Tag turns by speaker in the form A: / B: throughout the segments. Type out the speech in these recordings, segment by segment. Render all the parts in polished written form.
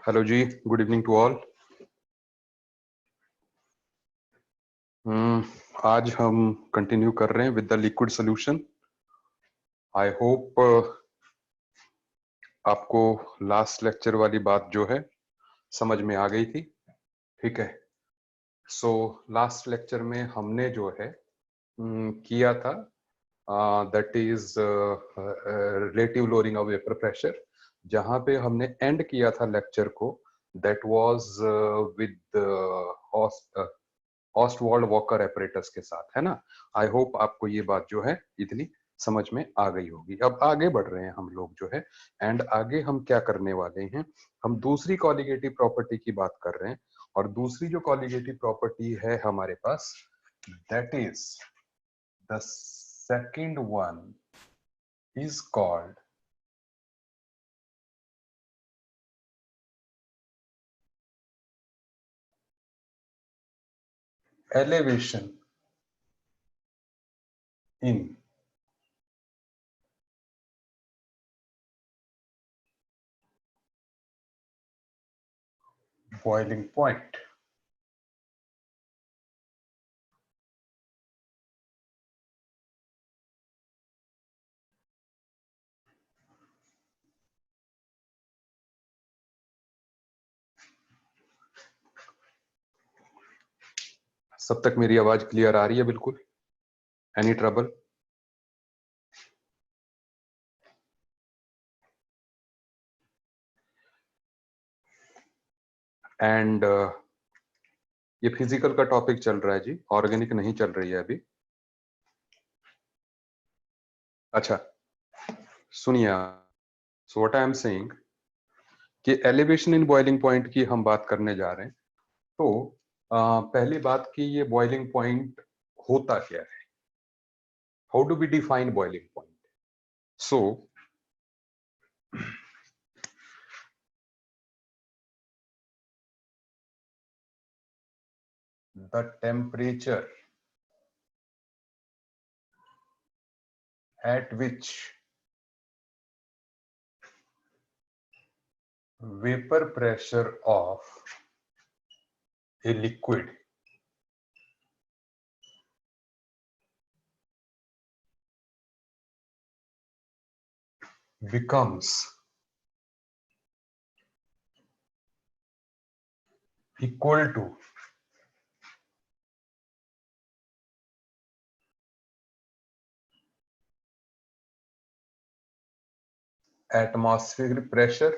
A: Hello ji, good evening to all. आज हम continue कर रहे हैं with the liquid solution. I hope आपको लास्ट लेक्चर वाली बात जो है समझ में आ गई थी। ठीक है, सो लास्ट लेक्चर में हमने जो है किया था that is relative lowering of vapour pressure. जहां पे हमने एंड किया था लेक्चर को, that was with Ostwald Walker apparatus के साथ, है ना। आई होप आपको ये बात जो है इतनी समझ में आ गई होगी। अब आगे बढ़ रहे हैं हम लोग जो है, एंड आगे हम क्या करने वाले हैं, हम दूसरी कॉलिगेटिव प्रॉपर्टी की बात कर रहे हैं। और दूसरी जो कॉलिगेटिव प्रॉपर्टी है हमारे पास, that is the second one is called elevation in boiling point। सब तक मेरी आवाज क्लियर आ रही है? बिल्कुल, एनी ट्रबल? एंड ये फिजिकल का टॉपिक चल रहा है जी, ऑर्गेनिक नहीं चल रही है अभी। अच्छा सुनिए, so what I am saying कि एलिवेशन इन बॉइलिंग पॉइंट की हम बात करने जा रहे हैं। तो पहली बात कि ये बॉइलिंग पॉइंट होता क्या है, how do we define boiling point. So the temperature at which vapor pressure of a liquid becomes equal to atmospheric pressure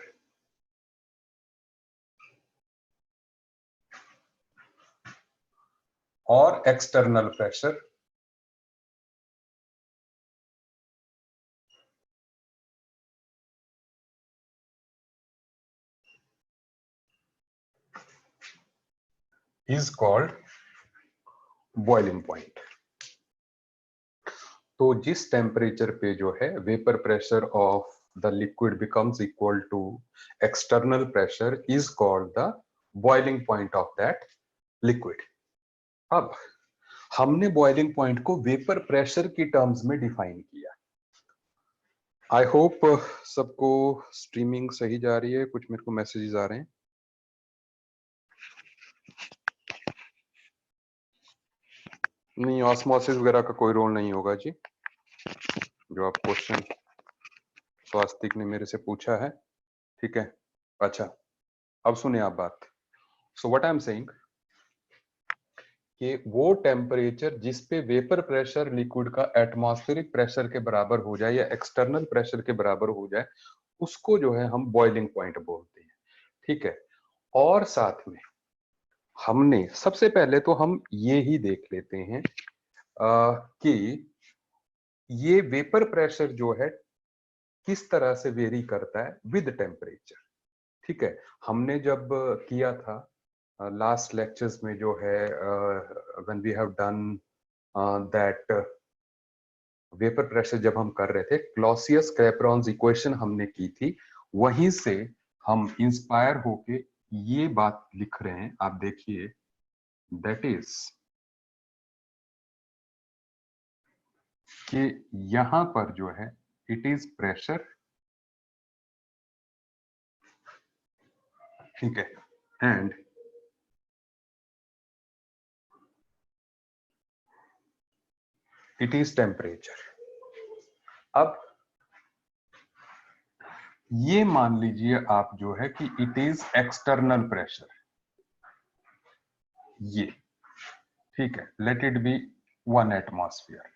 A: or external pressure is called boiling point। तो जिस टेम्परेचर पे जो है vapour pressure of the liquid becomes equal to external pressure is called the boiling point of that liquid. अब हमने boiling point को vapour pressure की terms में डिफाइन किया। आई होप सबको स्ट्रीमिंग सही जा रही है। कुछ मेरे को मैसेजेस आ रहे हैं। नहीं, ऑस्मोसिस वगैरह का कोई रोल नहीं होगा जी, जो आप क्वेश्चन स्वास्तिक ने मेरे से पूछा है। ठीक है, अच्छा अब सुनिए आप बात। So what I am saying कि वो टेम्परेचर जिस पे वेपर प्रेशर लिक्विड का एटमॉस्फेरिक प्रेशर के बराबर हो जाए या एक्सटर्नल प्रेशर के बराबर हो जाए, उसको जो है हम बॉइलिंग पॉइंट बोलते हैं। ठीक है, और साथ में हमने सबसे पहले तो हम ये ही देख लेते हैं कि ये वेपर प्रेशर जो है किस तरह से वेरी करता है विद टेम्परेचर। ठीक है, हमने जब किया था लास्ट लेक्चर्स में जो है, when we have done that vapour pressure, जब हम कर रहे थे क्लॉसियस क्लैपेरॉन्स इक्वेशन हमने की थी, वहीं से हम इंस्पायर होके ये बात लिख रहे हैं। आप देखिए, दैट इज कि यहां पर जो है इट इज प्रेशर ठीक है, एंड इट इज टेम्परेचर। अब ये मान लीजिए आप जो है कि इट इज एक्सटर्नल प्रेशर, ये ठीक है, लेट इट बी 1 एटमॉस्फेयर।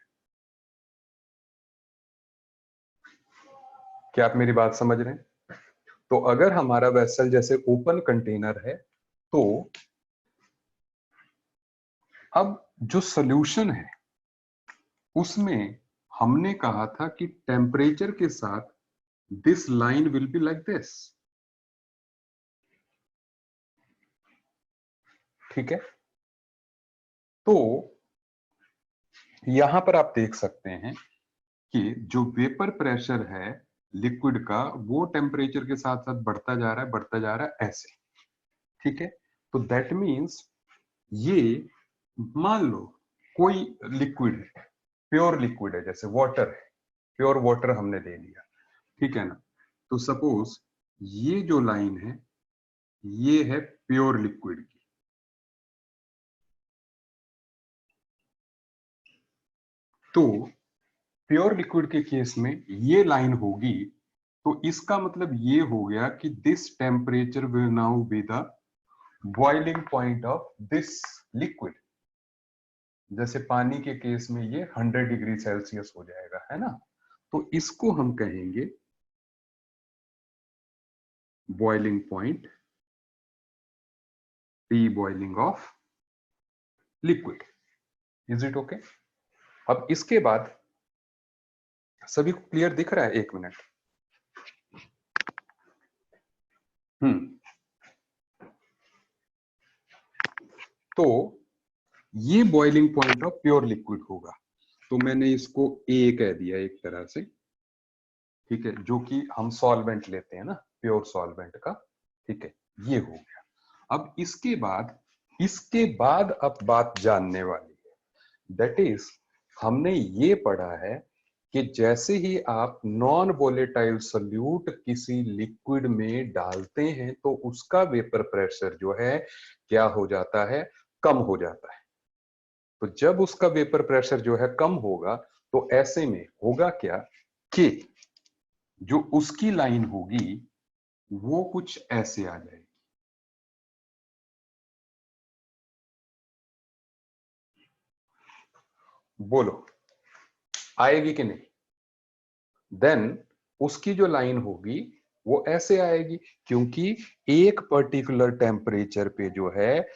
A: क्या आप मेरी बात समझ रहे हैं? तो अगर हमारा वेसल जैसे ओपन कंटेनर है, तो अब जो सॉल्यूशन है उसमें हमने कहा था कि टेम्परेचर के साथ this line will be like this, ठीक है। तो यहां पर आप देख सकते हैं कि जो वेपर प्रेशर है लिक्विड का, वो टेम्परेचर के साथ साथ बढ़ता जा रहा है, बढ़ता जा रहा है, ऐसे, ठीक है। तो दैट मीन्स ये, मान लो कोई लिक्विड है, प्योर लिक्विड है, जैसे वाटर है, प्योर वाटर हमने ले लिया, ठीक है ना। तो सपोज ये जो लाइन है ये है प्योर लिक्विड की, तो प्योर लिक्विड के केस में ये लाइन होगी, तो इसका मतलब ये हो गया कि this temperature will now be the boiling point of this liquid. जैसे पानी के केस में ये 100 डिग्री सेल्सियस हो जाएगा, है ना। तो इसको हम कहेंगे boiling point, T boiling of liquid. Is it okay? अब इसके बाद सभी को क्लियर दिख रहा है? एक मिनट। तो ये boiling point of pure liquid होगा, तो मैंने इसको ए कह दिया एक तरह से, ठीक है, जो कि हम सॉल्वेंट लेते हैं ना, प्योर सॉल्वेंट का, ठीक है, ये हो गया। अब इसके बाद अब बात जानने वाली है, दैट इज हमने ये पढ़ा है कि जैसे ही आप नॉन वोलेटाइल सोल्यूट किसी लिक्विड में डालते हैं तो उसका वेपर प्रेशर जो है क्या हो जाता है, कम हो जाता है। तो जब उसका वेपर प्रेशर जो है कम होगा, तो ऐसे में होगा क्या कि जो उसकी लाइन होगी वो कुछ ऐसे आ जाएगी। बोलो आएगी कि नहीं? देन उसकी जो लाइन होगी वो ऐसे आएगी, क्योंकि एक पर्टिकुलर टेम्परेचर पे जो है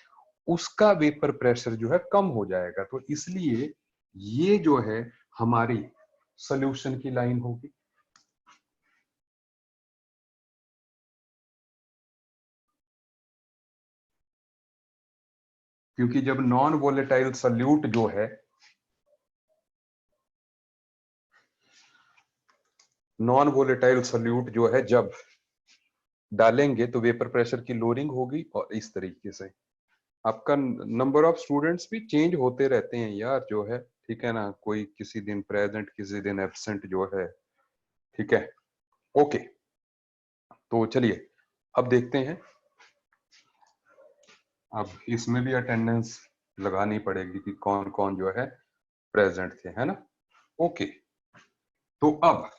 A: उसका वेपर प्रेशर जो है कम हो जाएगा, तो इसलिए ये जो है हमारी सॉल्यूशन की लाइन होगी। क्योंकि जब नॉन वोलेटाइल सॉल्यूट जो है, नॉन वोलेटाइल सॉल्यूट जो है जब डालेंगे तो वेपर प्रेशर की लोअरिंग होगी, और इस तरीके से आपका नंबर ऑफ स्टूडेंट्स भी चेंज होते रहते हैं यार, जो है, ठीक है ना, कोई किसी दिन प्रेजेंट किसी दिन एब्सेंट जो है, ठीक है। ओके, तो चलिए अब देखते हैं, अब इसमें भी अटेंडेंस लगानी पड़ेगी कि कौन कौन जो है प्रेजेंट थे, है ना। ओके, तो अब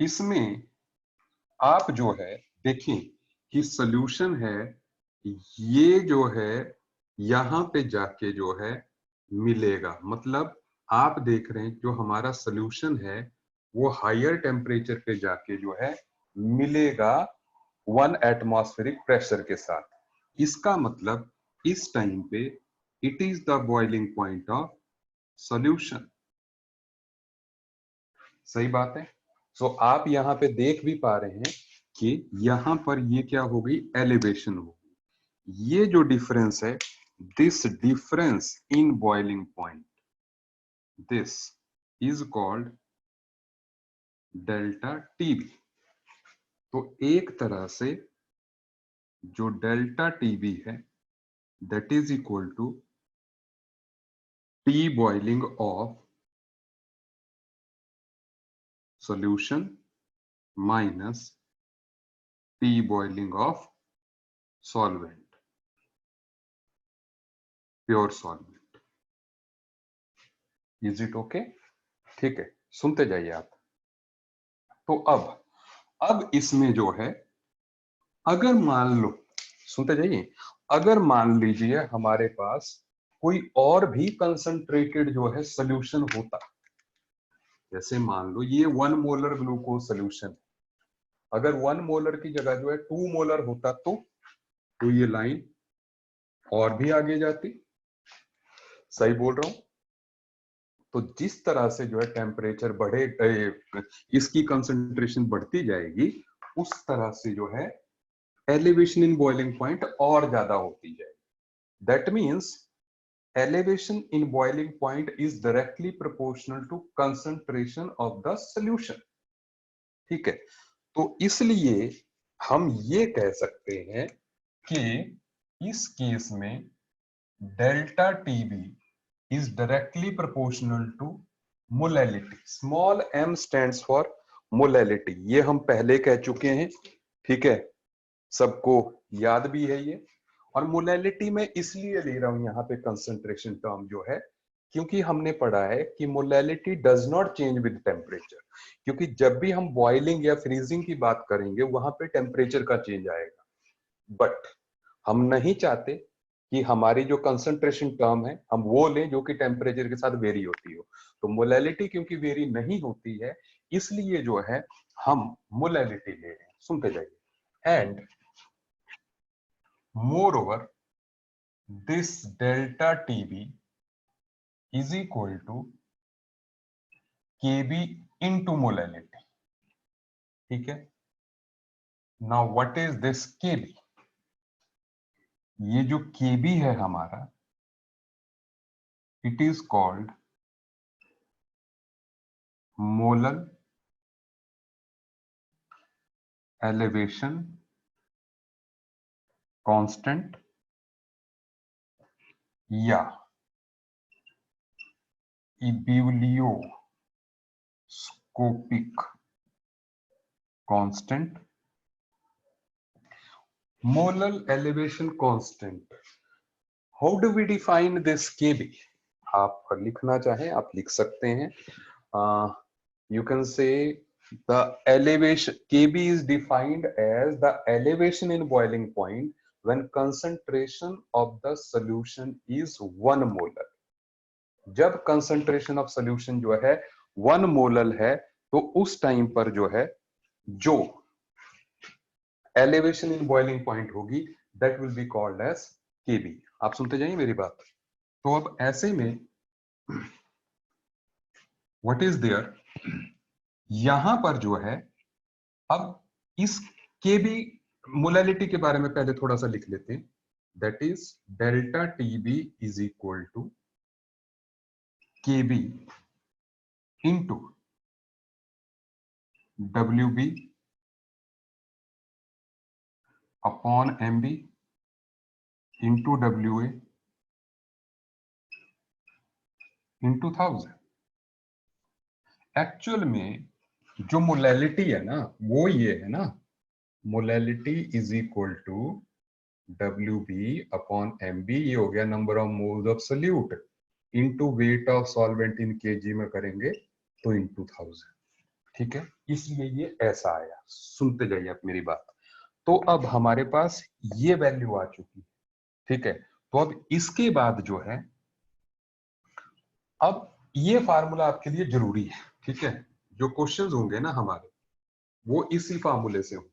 A: इसमें आप जो है देखिए कि सॉल्यूशन है, ये जो है यहां पे जाके जो है मिलेगा, मतलब आप देख रहे हैं जो हमारा सॉल्यूशन है वो हायर टेम्परेचर पे जाके जो है मिलेगा 1 एटमॉस्फेरिक प्रेशर के साथ। इसका मतलब इस टाइम पे it is the boiling point of solution. सही बात है। सो आप यहां पे देख भी पा रहे हैं कि यहां पर ये क्या हो गई, एलिवेशन हो गई। ये जो डिफरेंस है, this difference in boiling point, this is called delta TB. तो एक तरह से जो डेल्टा टीबी है that is equal to T boiling of solution minus P boiling of solvent, pure solvent. Is it okay? ठीक है, सुनते जाइए आप। तो अब इसमें जो है, अगर मान लो, सुनते जाइए, अगर मान लीजिए हमारे पास कोई और भी कंसंट्रेटेड जो है सोल्यूशन होता, जैसे मान लो ये 1 मोलर ग्लूकोज सोल्यूशन, अगर 1 मोलर की जगह जो है 2 मोलर होता तो ये लाइन और भी आगे जाती। सही बोल रहा हूं? तो जिस तरह से जो है टेम्परेचर बढ़े, इसकी कंसंट्रेशन बढ़ती जाएगी, उस तरह से जो है एलिवेशन इन बॉइलिंग पॉइंट और ज्यादा होती जाएगी। That means elevation in boiling point is directly proportional to concentration of the solution। ठीक है, तो इसलिए हम ये कह सकते हैं कि इस केस में delta TB is directly proportional to molality। small m stands for molality, ये हम पहले कह चुके हैं, ठीक है, सबको याद भी है ये। और मोलैलिटी में इसलिए ले रहा हूं यहां पे कंसंट्रेशन टर्म जो है, क्योंकि हमने पढ़ा है कि molality does not change with temperature, क्योंकि जब भी हम बॉइलिंग या फ्रीजिंग की बात करेंगे वहां पे टेम्परेचर का चेंज आएगा, बट हम नहीं चाहते कि हमारी जो कंसंट्रेशन टर्म है हम वो लें जो कि टेम्परेचर के साथ वेरी होती हो। तो मोलैलिटी क्योंकि वेरी नहीं होती है, इसलिए जो है हम मोलैलिटी ले रहे हैं। सुनते जाइए। And moreover this delta TB is equal to KB into molality। ठीक है, now what is this KB? ये जो KB है हमारा, it is called molal elevation constant या ebullioscopic constant। molar elevation constant, how do we define this KB? आप लिखना चाहें आप लिख सकते हैं। You can say the elevation KB is defined as the elevation in boiling point when concentration of the solution is 1 molar। जब concentration of solution जो है 1 मोलर है, तो उस टाइम पर जो है जो एलिवेशन इन बॉइलिंग पॉइंट होगी that will be called as KB. आप सुनते जाइए मेरी बात। तो अब ऐसे में व्हाट इज देयर, यहां पर जो है, अब इस केबी मोलैलिटी के बारे में पहले थोड़ा सा लिख लेते हैं। That is delta TB is equal to KB into WB upon MB into WA into 1000। Actual में जो मोलैलिटी है ना वो ये है ना, molality is equal to WB upon MB, ये हो गया number of moles of solute, into weight of solvent in KG में करेंगे तो इंटू 1000। ठीक है, इसलिए ये ऐसा आया। सुनते जाइए आप मेरी बात। तो अब हमारे पास ये वैल्यू आ चुकी है, ठीक है। तो अब इसके बाद जो है, अब ये फार्मूला आपके लिए जरूरी है, ठीक है। जो क्वेश्चंस होंगे ना हमारे, वो इसी फार्मूले से होंगे,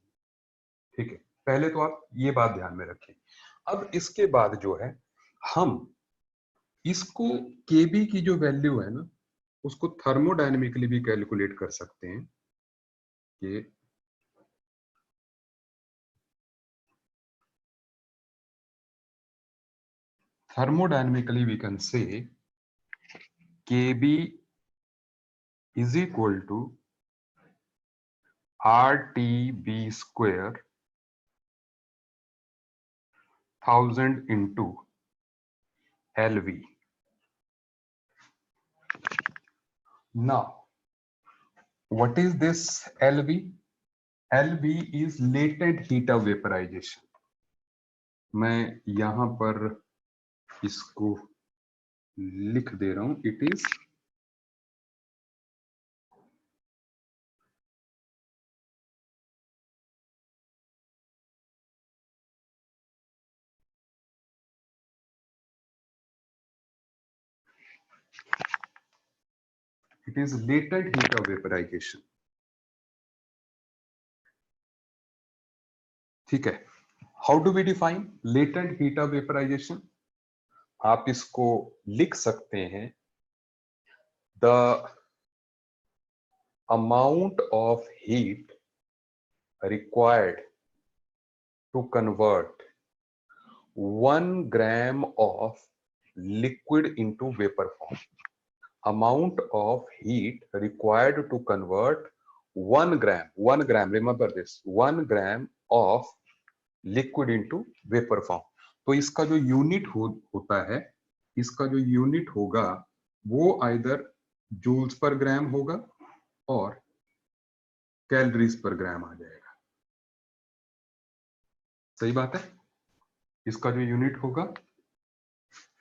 A: ठीक है। पहले तो आप ये बात ध्यान में रखें। अब इसके बाद जो है, हम इसको केबी की जो वैल्यू है ना, उसको थर्मोडायनेमिकली भी कैलकुलेट कर सकते हैं कि thermodynamically we can say KB is equal to RTB square 1000 into LV। Now what is this LV? LV is latent heat of vaporization. मैं यहां पर इसको लिख दे रहा हूं, it is latent heat of vaporization। ठीक है, how do we define latent heat of vaporization? आप इसको लिख सकते हैं, the amount of heat required to convert 1 gram of liquid into vapor form। Amount of heat required to convert 1 gram, remember this, 1 gram of liquid into vapor form। तो इसका जो unit होता है, इसका जो यूनिट होगा वो आइदर जूल्स पर ग्राम होगा और कैलोरीज पर ग्राम आ जाएगा। सही बात है, इसका जो यूनिट होगा।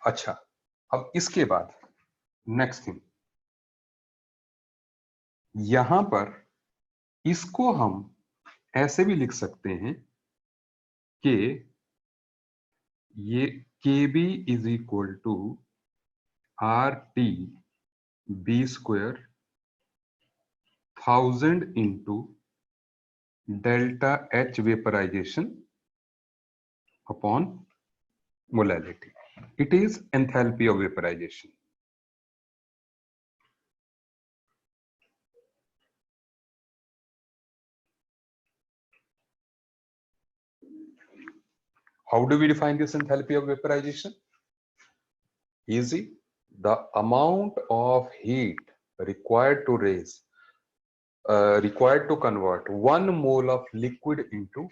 A: अच्छा, अब इसके बाद नेक्स्ट थिंग, यहां पर इसको हम ऐसे भी लिख सकते हैं कि ये KB is equal to RT B square 1000 into delta H vaporization upon molality. It is enthalpy of vaporization. How do we define this enthalpy of vaporization? Easy. The amount of heat required to required to convert 1 mole of liquid into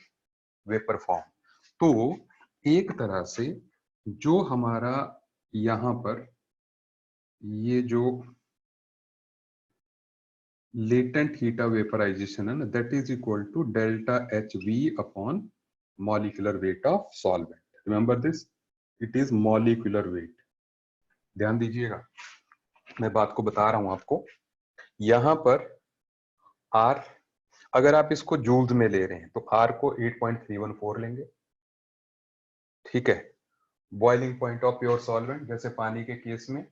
A: vapor form। तो एक तरह से जो हमारा यहां पर ये जो लेटेंट हीट ऑफ वेपराइजेशन है ना, that is equal to delta HV upon molecular weight of solvent. Remember this, it is molecular weight. ध्यान दीजिएगा, मैं बात को बता रहा हूं आपको। यहां पर R, अगर आप इसको जूल्स में ले रहे हैं तो R को 8.314 लेंगे। ठीक है, boiling point of pure solvent जैसे पानी के केस में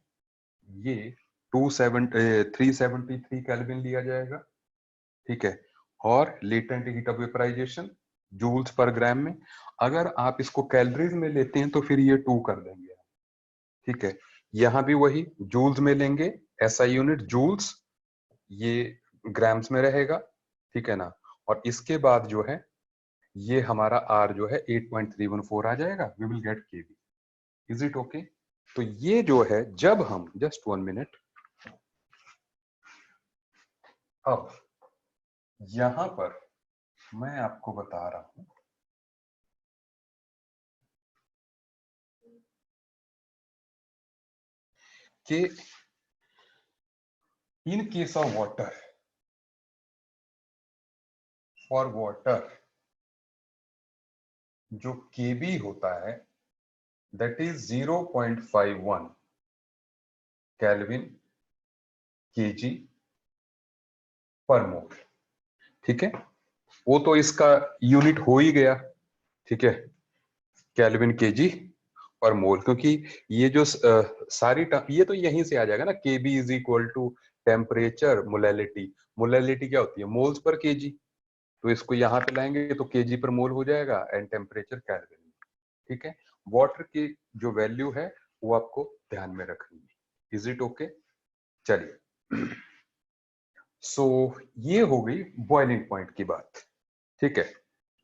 A: ये 373 केल्विन लिया जाएगा। ठीक है, और latent heat of vaporisation joules per gram में। अगर आप इसको कैलोरीज में लेते हैं तो फिर ये 2 कर देंगे। ठीक है, यहां भी वही जूल्स में लेंगे, SI यूनिट जूल्स, ये ग्राम्स में रहेगा। ठीक है ना, और इसके बाद जो है ये हमारा R जो है 8.314 आ जाएगा। We will get KV. Is it okay? तो ये जो है, जब हम जस्ट 1 मिनट, अब यहां पर मैं आपको बता रहा हूं कि in case of water, for water जो केबी होता है दैट इज 0.51 केल्विन केजी पर मोल। ठीक है, वो तो इसका यूनिट हो ही गया। ठीक है, केल्विन केजी पर मोल, क्योंकि ये जो सारी ये तो यहीं से आ जाएगा ना। KB is equal to temperature molality. Molality क्या होती है? Moles per KG. तो इसको यहां पे लाएंगे तो केजी पर मोल हो जाएगा एंड टेम्परेचर केल्विन। ठीक है, वाटर की जो वैल्यू है वो आपको ध्यान में रखनी है। Is it okay? चलिए, सो ये हो गई बॉइलिंग पॉइंट की बात। ठीक है,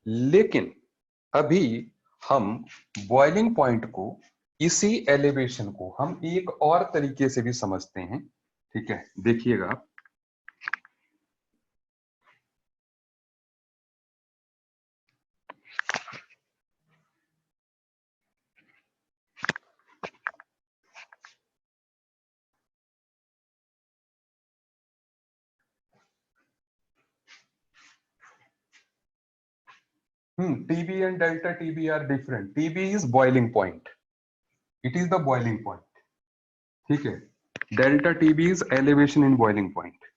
A: लेकिन अभी हम बॉइलिंग पॉइंट को, इसी एलिवेशन को हम एक और तरीके से भी समझते हैं। ठीक है, देखिएगा आप, TB and delta TB are different. TB is boiling point. It is the boiling point. ठीक है. Delta TB is elevation in boiling point.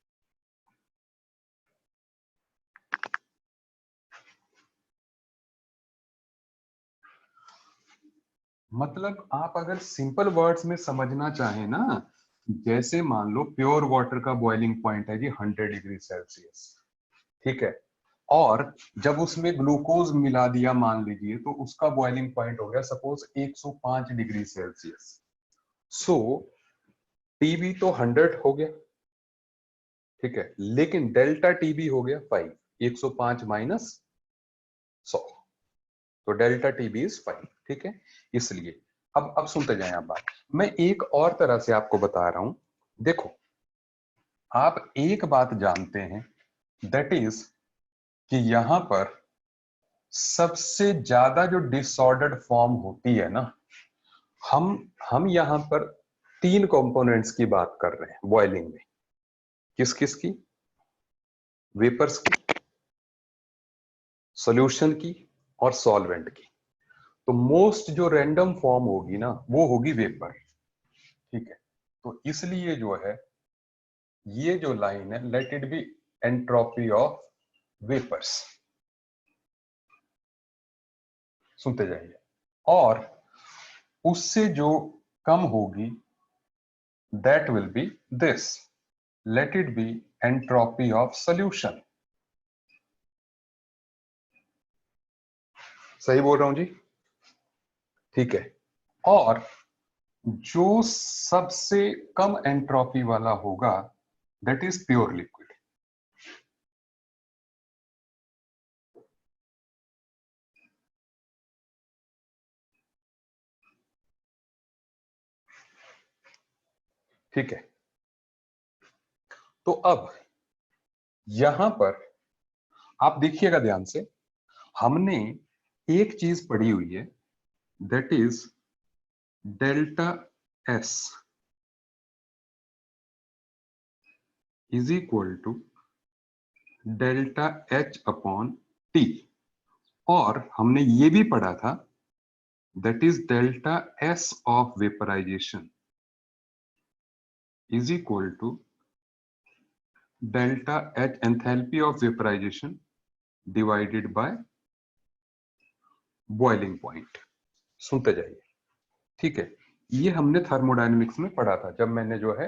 A: मतलब आप अगर सिंपल वर्ड्स में समझना चाहें ना, जैसे मान लो प्योर वाटर का बॉइलिंग पॉइंट है जी 100 डिग्री सेल्सियस, ठीक है, और जब उसमें ग्लूकोज मिला दिया मान लीजिए तो उसका बॉइलिंग पॉइंट हो गया सपोज 105 डिग्री सेल्सियस. सो टीबी तो 100 हो गया, ठीक है, लेकिन डेल्टा टीबी हो गया 5. 105 माइनस 100, तो डेल्टा टीबी इज 5. ठीक है, इसलिए अब सुनते जाएं आप बात. मैं एक और तरह से आपको बता रहा हूं. देखो, आप एक बात जानते हैं, दैट इज कि यहां पर सबसे ज्यादा जो डिसऑर्डर्ड फॉर्म होती है ना, हम यहां पर 3 कंपोनेंट्स की बात कर रहे हैं बॉइलिंग में. किस किस की? वेपर्स की, सॉल्यूशन की और सॉल्वेंट की. तो मोस्ट जो रैंडम फॉर्म होगी ना वो होगी वेपर. ठीक है, तो इसलिए जो है ये जो लाइन है, let it be entropy of vapours. सुनते जाइए. और उससे जो कम होगी that will be this, let it be entropy of solution. सही बोल रहा हूं जी? ठीक है, और जो सबसे कम एंट्रोपी वाला होगा दैट इज प्योर लिक्विड. ठीक है, तो अब यहां पर आप देखिएगा ध्यान से, हमने एक चीज पढ़ी हुई है that is delta S is equal to delta H upon T. और हमने ये भी पढ़ा था that is delta S of vaporization is equal to delta H enthalpy of vaporization divided by boiling point. सुनते जाइए. ठीक है, ये हमने थर्मोडायनेमिक्स में पढ़ा था जब मैंने जो है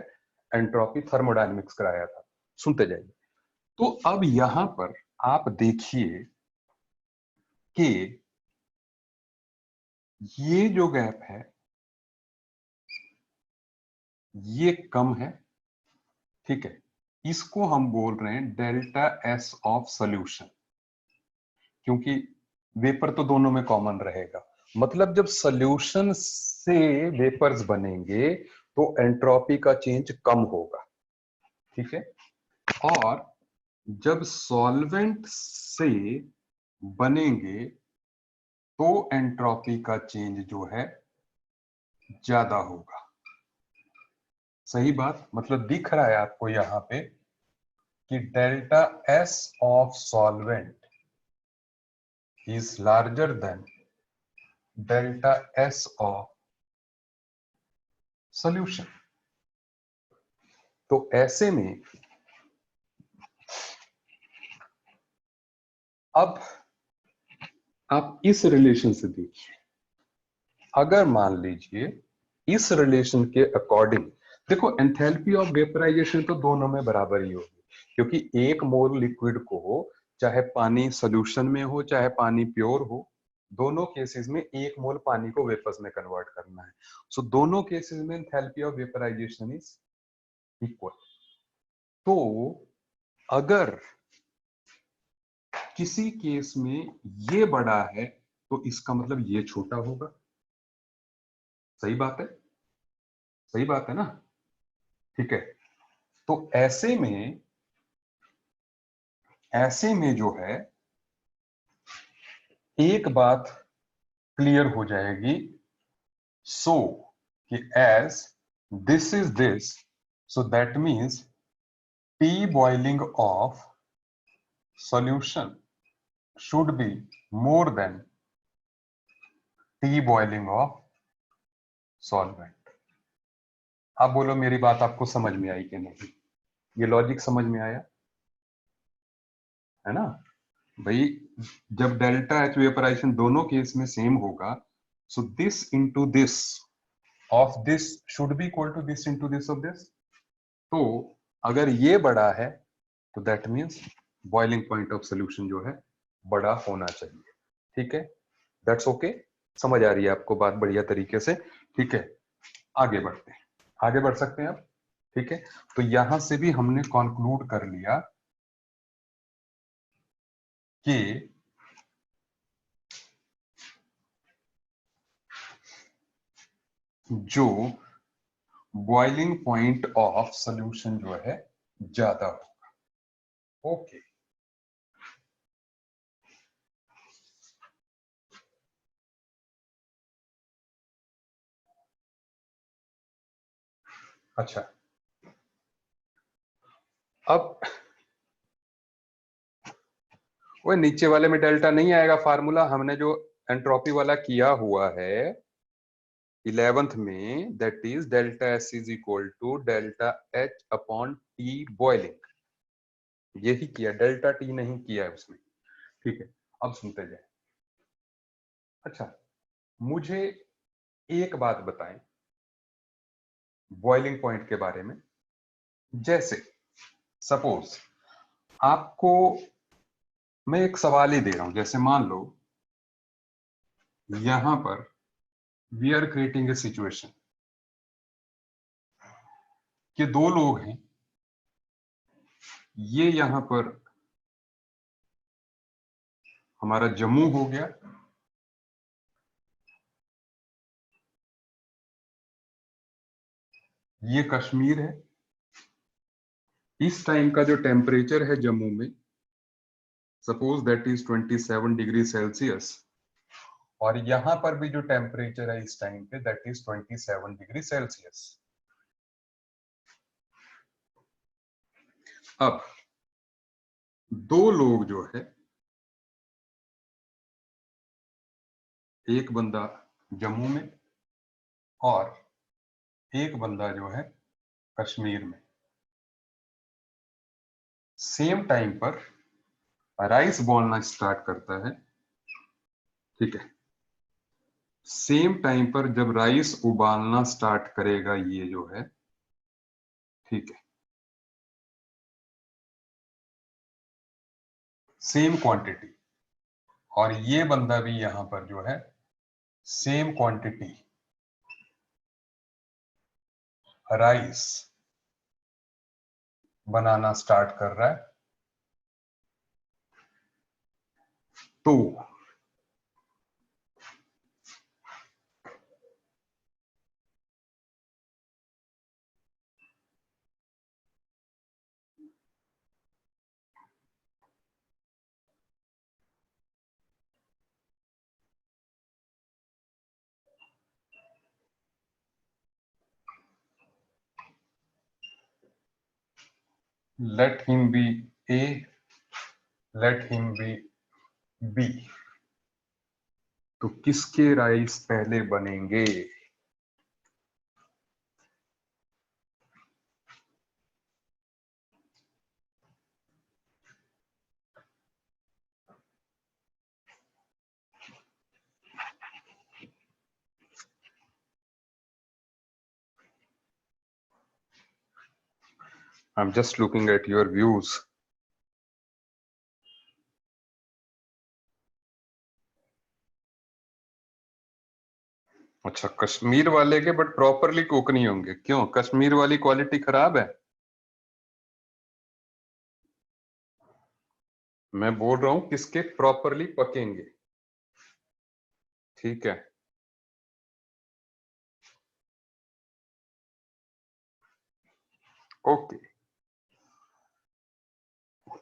A: एंट्रोपी थर्मोडायनेमिक्स कराया था. सुनते जाइए. तो अब यहां पर आप देखिए कि ये जो गैप है ये कम है. ठीक है, इसको हम बोल रहे हैं डेल्टा एस ऑफ सॉल्यूशन, क्योंकि वेपर तो दोनों में कॉमन रहेगा. मतलब जब सॉल्यूशन से वेपर्स बनेंगे तो एंट्रोपी का चेंज कम होगा. ठीक है, और जब सॉल्वेंट से बनेंगे तो एंट्रोपी का चेंज जो है ज्यादा होगा. सही बात. मतलब दिख रहा है आपको यहां पे कि delta S of solvent is larger than delta S of solution. तो ऐसे में अब आप इस रिलेशन से देखिए. अगर मान लीजिए इस रिलेशन के अकॉर्डिंग, देखो एंथैल्पी ऑफ वेपराइजेशन तो दोनों में बराबर ही होगी, क्योंकि एक मोल लिक्विड को चाहे पानी सॉल्यूशन में हो चाहे पानी प्योर हो, दोनों केसेस में एक मोल पानी को वेपर्स में कन्वर्ट करना है. सो दोनों केसेस में enthalpy of vaporization is equal. तो अगर किसी केस में ये बड़ा है तो इसका मतलब ये छोटा होगा. सही बात है. सही बात है ना. ठीक है, तो ऐसे में जो है एक बात क्लियर हो जाएगी. सो कि as this is this, so that means T boiling of solution should be more than T boiling of solvent। आप बोलो मेरी बात आपको समझ में आई कि नहीं? ये लॉजिक समझ में आया है ना भाई? जब डेल्टा एच वेपराइजेशन दोनों केस में सेम होगा, so this into this of this should be equal to this into this of this. तो अगर ये बड़ा है तो that means boiling point of solution जो है बड़ा होना चाहिए। ठीक है, दैट्स ओके। समझ आ रही है आपको बात बढ़िया तरीके से? ठीक है, आगे बढ़ते हैं, आगे बढ़ सकते हैं आप। ठीक है, तो यहां से भी हमने कंक्लूड कर लिया कि जो बॉइलिंग पॉइंट ऑफ सोल्यूशन जो है ज्यादा होगा। ओके, अच्छा, अब वो नीचे वाले में डेल्टा नहीं आएगा फार्मूला, हमने जो एंट्रोपी वाला किया हुआ है 11th में, that is delta S is equal to delta H upon T boiling, यही किया, डेल्टा टी नहीं किया है उसमें। ठीक है, अब सुनते जाए। अच्छा, मुझे एक बात बताएं बॉइलिंग पॉइंट के बारे में। जैसे सपोज आपको मैं एक सवाल ही दे रहा हूं, जैसे मान लो यहां पर we are creating a situation कि दो लोग हैं, ये यहां पर हमारा जम्मू हो गया, ये कश्मीर है। इस टाइम का जो टेम्परेचर है जम्मू में, suppose that is 27 degree Celsius, और यहां पर भी जो टेम्परेचर है इस टाइम पे दैट इज 27 डिग्री सेल्सियस। अब दो लोग जो है, एक बंदा जम्मू में और एक बंदा जो है कश्मीर में, सेम टाइम पर राइस बोलना स्टार्ट करता है। ठीक है, सेम टाइम पर जब राइस उबालना स्टार्ट करेगा ये जो है, ठीक है, सेम क्वांटिटी, और ये बंदा भी यहां पर जो है सेम क्वांटिटी राइस बनाना स्टार्ट कर रहा है। तो let him be A, let him be B, तो किसके राइस पहले बनेंगे? I am just looking at your views. अच्छा, कश्मीर वाले के बट प्रॉपरली कुक नहीं होंगे, क्यों? कश्मीर वाली क्वालिटी खराब है? मैं बोल रहा हूं किसके प्रॉपरली पकेंगे। ठीक है, ओके।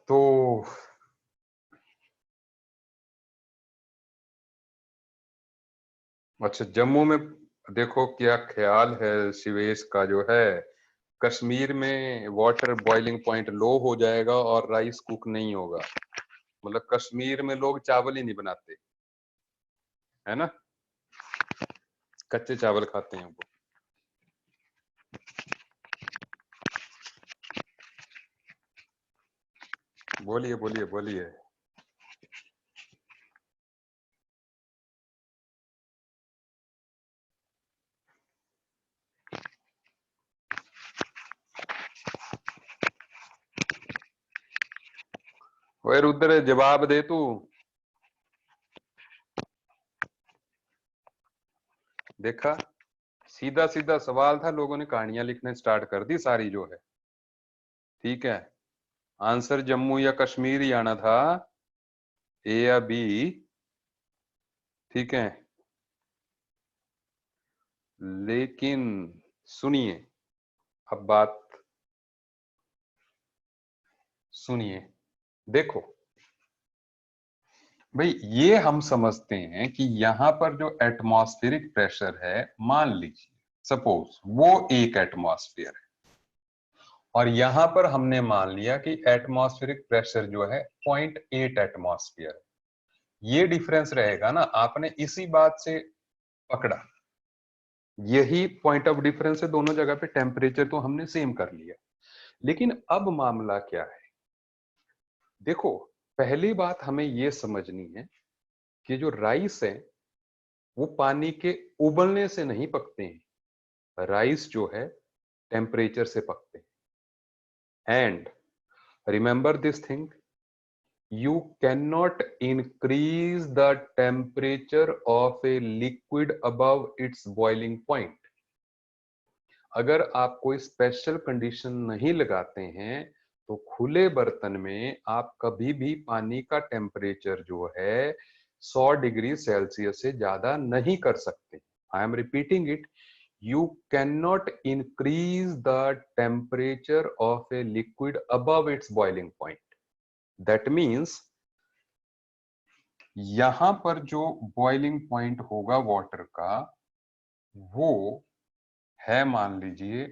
A: तो अच्छा, जम्मू में देखो क्या ख्याल है शिवेश का जो है, कश्मीर में वाटर बॉइलिंग पॉइंट लो हो जाएगा और राइस कुक नहीं होगा। मतलब कश्मीर में लोग चावल ही नहीं बनाते, है ना, कच्चे चावल खाते हैं वो। बोलिए बोलिए बोलिए। ओए रुद्र जवाब दे तू। देखा, सीधा सीधा सवाल था, लोगों ने कहानियां लिखने स्टार्ट कर दी सारी जो है। ठीक है, आंसर जम्मू या कश्मीर ही आना था, ए या बी। ठीक है, लेकिन सुनिए, अब बात सुनिए। देखो भाई, ये हम समझते हैं कि यहां पर जो एटमॉस्फेरिक प्रेशर है, मान लीजिए सपोज वो एक एटमॉस्फेयर है, और यहां पर हमने मान लिया कि एटमॉस्फेरिक प्रेशर जो है 0.8 एटमॉस्फेयर है। ये डिफरेंस रहेगा ना, आपने इसी बात से पकड़ा, यही पॉइंट ऑफ डिफरेंस है दोनों जगह पे, टेम्परेचर तो हमने सेम कर लिया। लेकिन अब मामला क्या है, देखो, पहली बात हमें यह समझनी है कि जो राइस है वो पानी के उबलने से नहीं पकते हैं, राइस जो है टेम्परेचर से पकते हैं। And remember this thing, you cannot increase the temperature of a liquid above its boiling point। अगर आप कोई स्पेशल कंडीशन नहीं लगाते हैं तो खुले बर्तन में आप कभी भी पानी का टेम्परेचर जो है 100 डिग्री सेल्सियस से ज्यादा नहीं कर सकते। I am repeating it, you cannot increase the temperature of a liquid above its boiling point। that means यहां पर जो बॉइलिंग पॉइंट होगा वाटर का, वो है मान लीजिए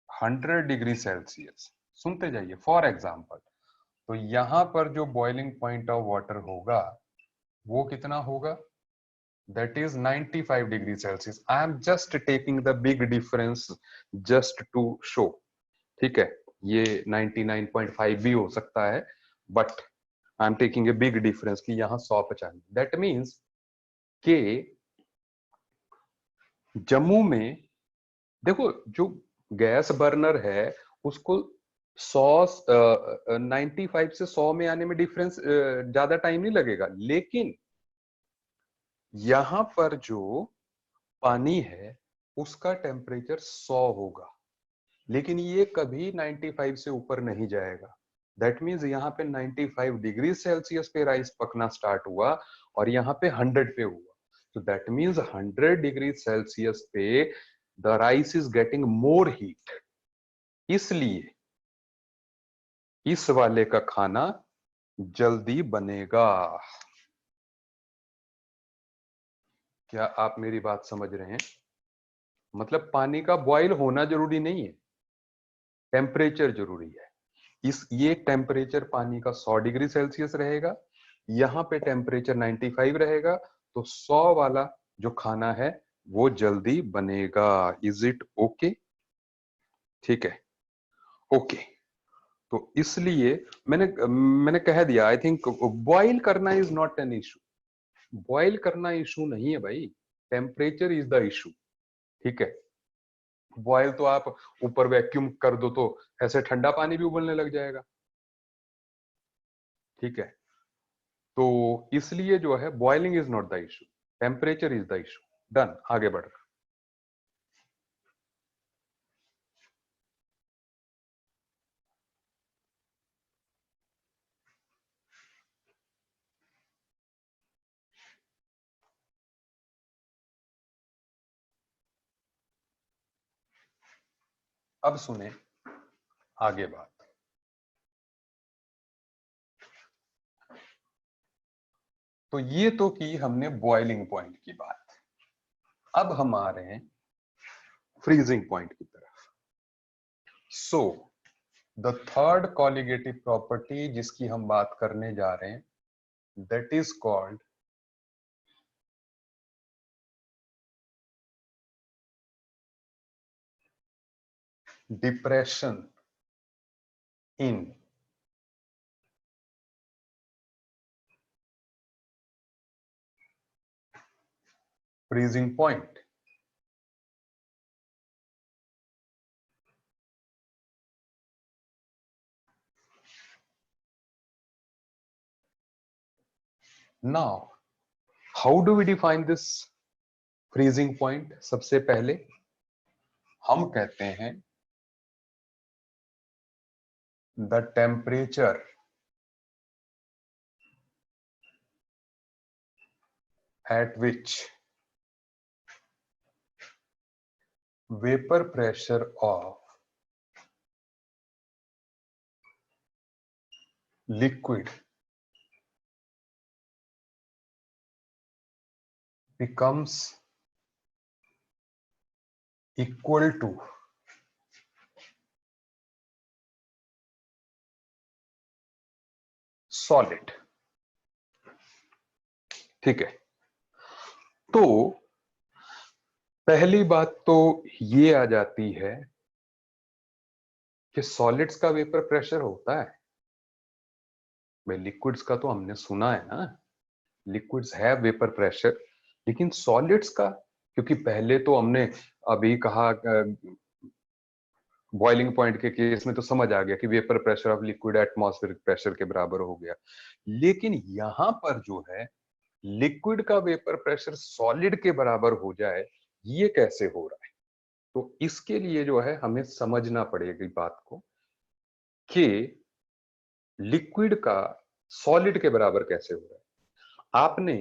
A: 100 डिग्री सेल्सियस। सुनते जाइए, फॉर एग्जांपल, तो यहां पर जो बॉइलिंग पॉइंट ऑफ वाटर होगा वो कितना होगा, that is 95 degree Celsius. I am just taking the big difference just to show. ठीक है, ये 99.5 भी हो सकता है, but I am taking a big difference कि यहां 100 दैट मीन्स के जम्मू में, देखो, जो गैस बर्नर है उसको 95 से 100 में आने में डिफरेंस ज्यादा टाइम नहीं लगेगा, लेकिन यहां पर जो पानी है उसका टेम्परेचर 100 होगा, लेकिन ये कभी 95 से ऊपर नहीं जाएगा। दैट मीन्स यहाँ पे 95 डिग्री सेल्सियस पे राइस पकना स्टार्ट हुआ और यहाँ पे 100 पे हुआ, तो दैट मीन्स 100 डिग्री सेल्सियस पे the rice is getting more heat, इसलिए इस वाले का खाना जल्दी बनेगा। क्या आप मेरी बात समझ रहे हैं? मतलब पानी का बॉईल होना जरूरी नहीं है, टेम्परेचर जरूरी है। इस ये टेम्परेचर पानी का 100 डिग्री सेल्सियस रहेगा, यहाँ पे टेम्परेचर 95 रहेगा, तो 100 वाला जो खाना है वो जल्दी बनेगा। Is it okay? ठीक है, ओके। तो इसलिए मैंने मैंने कह दिया, आई थिंक बॉईल करना is not an issue, boil करना इशू नहीं है भाई, टेम्परेचर इज द इशू। ठीक है, बॉयल तो आप ऊपर वैक्यूम कर दो तो ऐसे ठंडा पानी भी उबलने लग जाएगा। ठीक है, तो इसलिए जो है boiling is not the issue, temperature is the issue. Done, आगे बढ़ रहा। अब सुने आगे बात। तो ये तो की हमने बॉइलिंग पॉइंट की बात, अब हम आ रहे हैं फ्रीजिंग पॉइंट की तरफ। So the third colligative property जिसकी हम बात करने जा रहे हैं that is called depression in freezing point. Now, how do we define this freezing point? सबसे पहले हम कहते हैं the temperature at which vapor pressure of liquid becomes equal to solid. ठीक है, तो पहली बात तो ये आ जाती है कि सॉलिड्स का वेपर प्रेशर होता है भाई, लिक्विड्स का तो हमने सुना है ना, लिक्विड्स है वेपर प्रेशर, लेकिन सॉलिड्स का, क्योंकि पहले तो हमने अभी कहा बॉइलिंग पॉइंट के केस में तो समझ आ गया कि vapour pressure of liquid atmospheric pressure के बराबर हो गया, लेकिन यहां पर जो है लिक्विड का वेपर प्रेशर सॉलिड के बराबर हो जाए, ये कैसे हो रहा है? तो इसके लिए जो है हमें समझना पड़ेगी बात को कि लिक्विड का सॉलिड के बराबर कैसे हो रहा है। आपने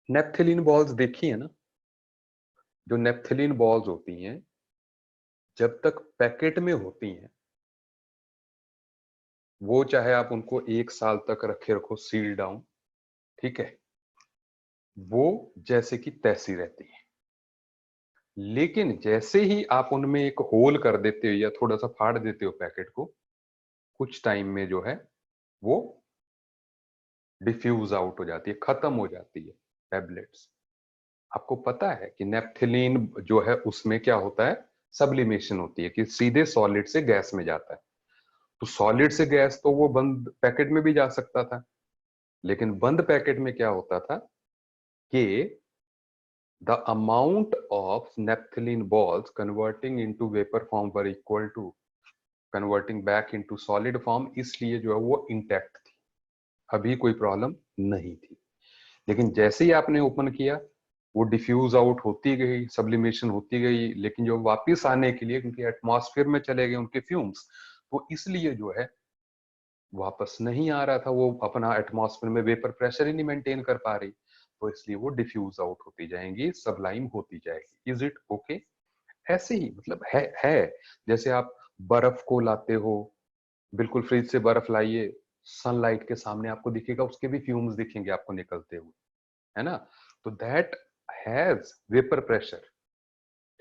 A: नेप्थलीन बॉल्स देखी है ना, जो नेप्थलीन बॉल्स होती हैं जब तक पैकेट में होती हैं, वो चाहे आप उनको 1 साल तक रखे रखो सील डाउन, ठीक है, वो जैसे कि तैसी रहती है, लेकिन जैसे ही आप उनमें एक होल कर देते हो या थोड़ा सा फाड़ देते हो पैकेट को, कुछ टाइम में जो है वो डिफ्यूज आउट हो जाती है, खत्म हो जाती है टैबलेट्स। आपको पता है कि नेप्थलीन जो है उसमें क्या होता है, सब्लिमेशन होती है कि सीधे सॉलिड से गैस में जाता है। तो सॉलिड से गैस तो वो बंद पैकेट में भी जा सकता था, लेकिन बंद पैकेट में क्या होता था कि the amount of naphthalene balls converting into vapor form were equal to converting back into solid form, इसलिए जो है वो इंटैक्ट थी, अभी कोई प्रॉब्लम नहीं थी। लेकिन जैसे ही आपने ओपन किया वो डिफ्यूज आउट होती गई, सब्लिमेशन होती गई, लेकिन जो वापस आने के लिए क्योंकि एटमॉस्फेयर में चले गए उनके फ्यूम्स, तो इसलिए जो है वापस नहीं आ रहा था, वो अपना एटमॉस्फेयर में वेपर प्रेशर ही नहीं मेंटेन कर पा रही, तो इसलिए वो डिफ्यूज आउट होती जाएंगी, सबलाइम होती जाएगी। Is it okay? ऐसे ही मतलब है जैसे आप बर्फ को लाते हो, बिल्कुल फ्रिज से बर्फ लाइए, सनलाइट के सामने आपको दिखेगा, उसके भी फ्यूम्स दिखेंगे आपको निकलते हुए, है ना? तो दैट हैज वेपर प्रेशर,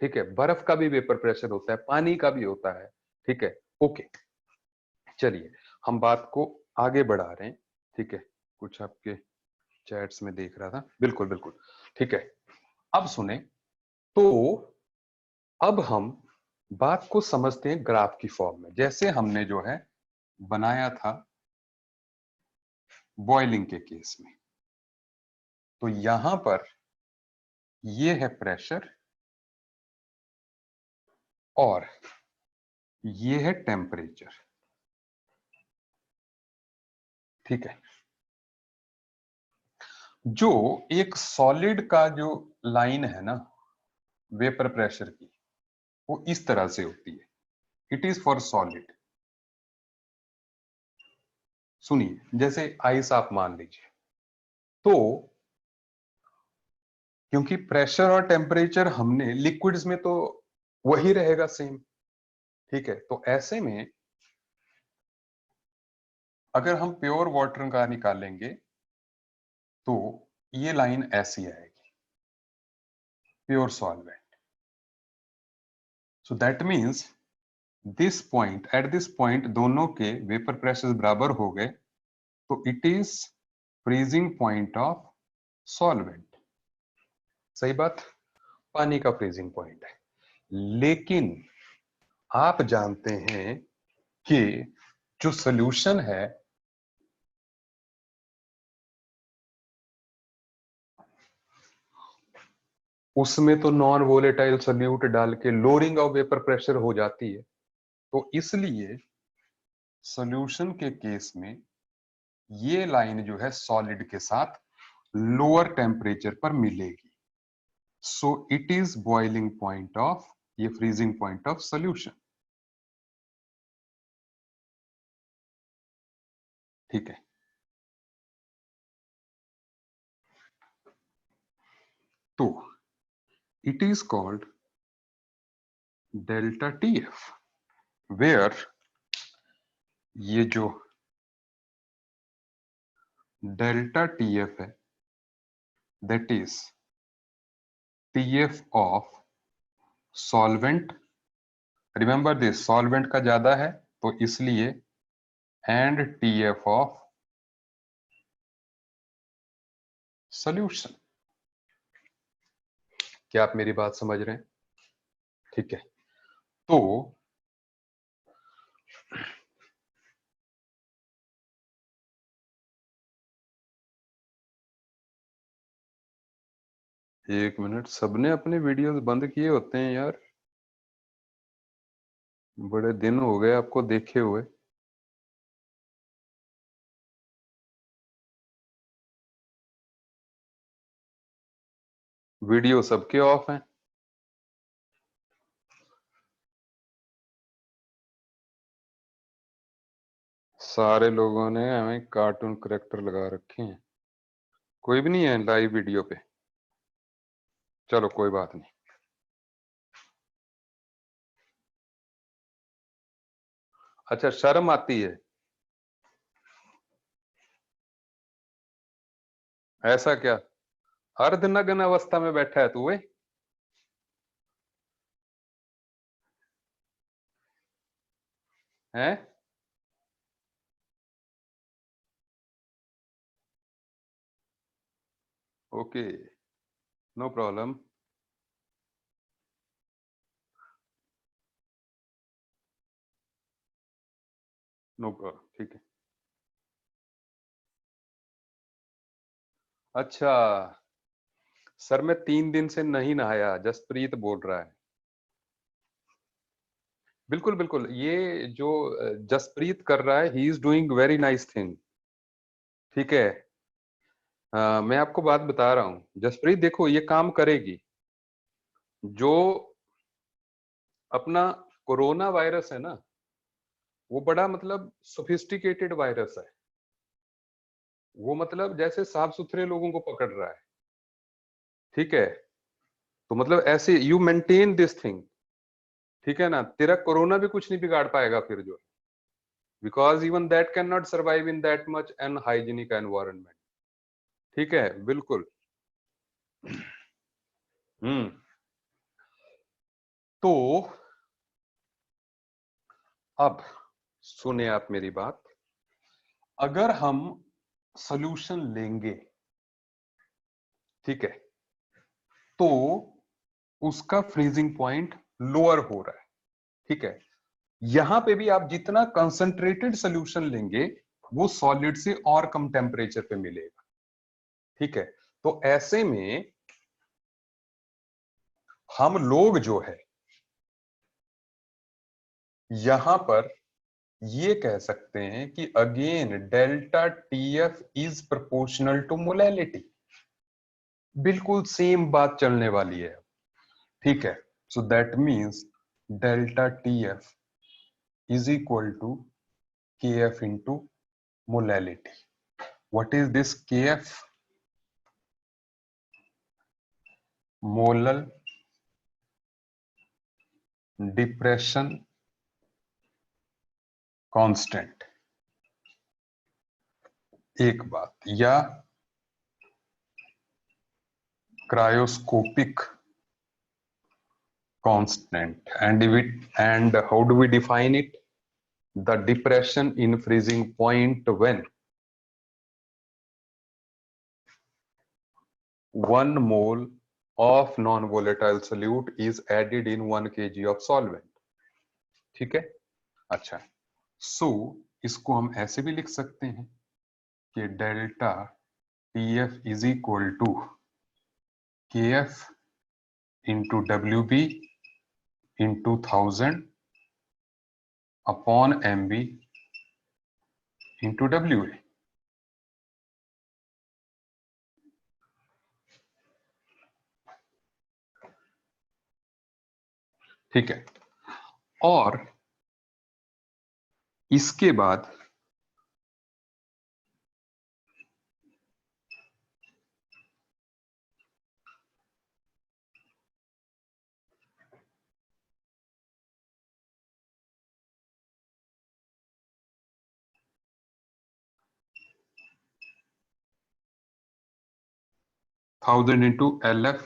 A: ठीक है, बर्फ का भी वेपर प्रेशर होता है, पानी का भी होता है, ठीक है, ओके। चलिए हम बात को आगे बढ़ा रहे हैं, ठीक है, कुछ आपके चैट्स में देख रहा था, बिल्कुल बिल्कुल ठीक है। अब सुने, तो अब हम बात को समझते हैं ग्राफ की फॉर्म में, जैसे हमने जो है बनाया था बॉइलिंग के केस में। तो यहां पर ये है प्रेशर और ये है टेम्परेचर, ठीक है। जो एक सॉलिड का जो लाइन है ना वेपर प्रेशर की, वो इस तरह से होती है, इट इज फॉर सॉलिड। सुनिए, जैसे आइस आप मान लीजिए, तो क्योंकि प्रेशर और टेम्परेचर हमने लिक्विड्स में तो वही रहेगा सेम, ठीक है, तो ऐसे में अगर हम प्योर वाटर का निकालेंगे तो ये लाइन ऐसी आएगी, pure solvent. So that means this point, at this point दोनों के वेपर प्रेशर बराबर हो गए, तो it is freezing point of solvent. सही बात, पानी का फ्रीजिंग पॉइंट है। लेकिन आप जानते हैं कि जो सॉल्यूशन है उसमें तो नॉन वोलेटाइल सोल्यूट डाल के लोअरिंग ऑफ वेपर प्रेशर हो जाती है। तो इसलिए सॉल्यूशन के केस में ये लाइन जो है सॉलिड के साथ लोअर टेम्परेचर पर मिलेगी। So it is boiling point of, ये फ्रीजिंग पॉइंट ऑफ सॉल्यूशन। ठीक है, तो it is called delta TF, where ये जो डेल्टा टीएफ है that is TF of solvent. Remember this, solvent का ज्यादा है तो इसलिए, एंड टीएफ ऑफ सॉल्यूशन। क्या आप मेरी बात समझ रहे हैं? ठीक है, तो एक मिनट, सबने अपने वीडियोस बंद किए होते हैं यार, बड़े दिन हो गए आपको देखे हुए। वीडियो सबके ऑफ हैं। सारे लोगों ने हमें कार्टून करेक्टर लगा रखे हैं, कोई भी नहीं है लाइव वीडियो पे। चलो कोई बात नहीं। अच्छा, शर्म आती है? ऐसा क्या, अर्धनग्न अवस्था में बैठा है तू? है okay, no problem. No problem, ठीक है। अच्छा सर, मैं 3 दिन से नहीं नहाया, जसप्रीत बोल रहा है। बिल्कुल बिल्कुल, ये जो जसप्रीत कर रहा है, he is doing very nice thing. ठीक है, मैं आपको बात बता रहा हूँ जसप्रीत, देखो ये काम करेगी। जो अपना कोरोना वायरस है ना, वो बड़ा मतलब सोफिस्टिकेटेड वायरस है। वो मतलब जैसे साफ सुथरे लोगों को पकड़ रहा है। ठीक है, तो मतलब ऐसे यू मेंटेन दिस थिंग। ठीक है ना, तेरा कोरोना भी कुछ नहीं बिगाड़ पाएगा फिर जो, because even that can not survive in that much unhygienic environment. ठीक है, बिल्कुल। हम्म, तो अब सुने आप मेरी बात, अगर हम सॉल्यूशन लेंगे, ठीक है, तो उसका फ्रीजिंग पॉइंट लोअर हो रहा है। ठीक है, यहां पे भी आप जितना कंसंट्रेटेड सॉल्यूशन लेंगे वो सॉलिड से और कम टेम्परेचर पे मिलेगा। ठीक है, तो ऐसे में हम लोग जो है यहां पर ये कह सकते हैं कि again delta TF is proportional to molality. बिल्कुल सेम बात चलने वाली है। ठीक है, so that means delta TF is equal to K F into molality. What is this K F? Molal depression constant. एक बात, या cryoscopic constant, and how do we define it? The depression in freezing point when 1 mole of non-volatile solute is added in 1 kg of solvent। ठीक है, अच्छा, सो इसको हम ऐसे भी लिख सकते हैं कि delta TF is equal to KF into WB into 1000 upon MB into WA। ठीक है, और इसके बाद thousand into LF,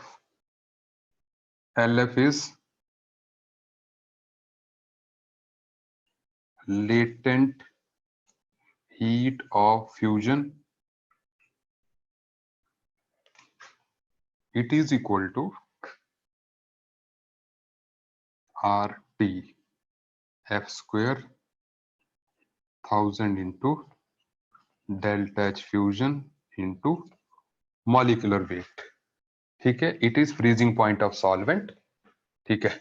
A: LF is latent heat of fusion, it is equal to RT F square 1000 into delta H fusion into molecular weight। ठीक है, it is freezing point of solvent। ठीक है,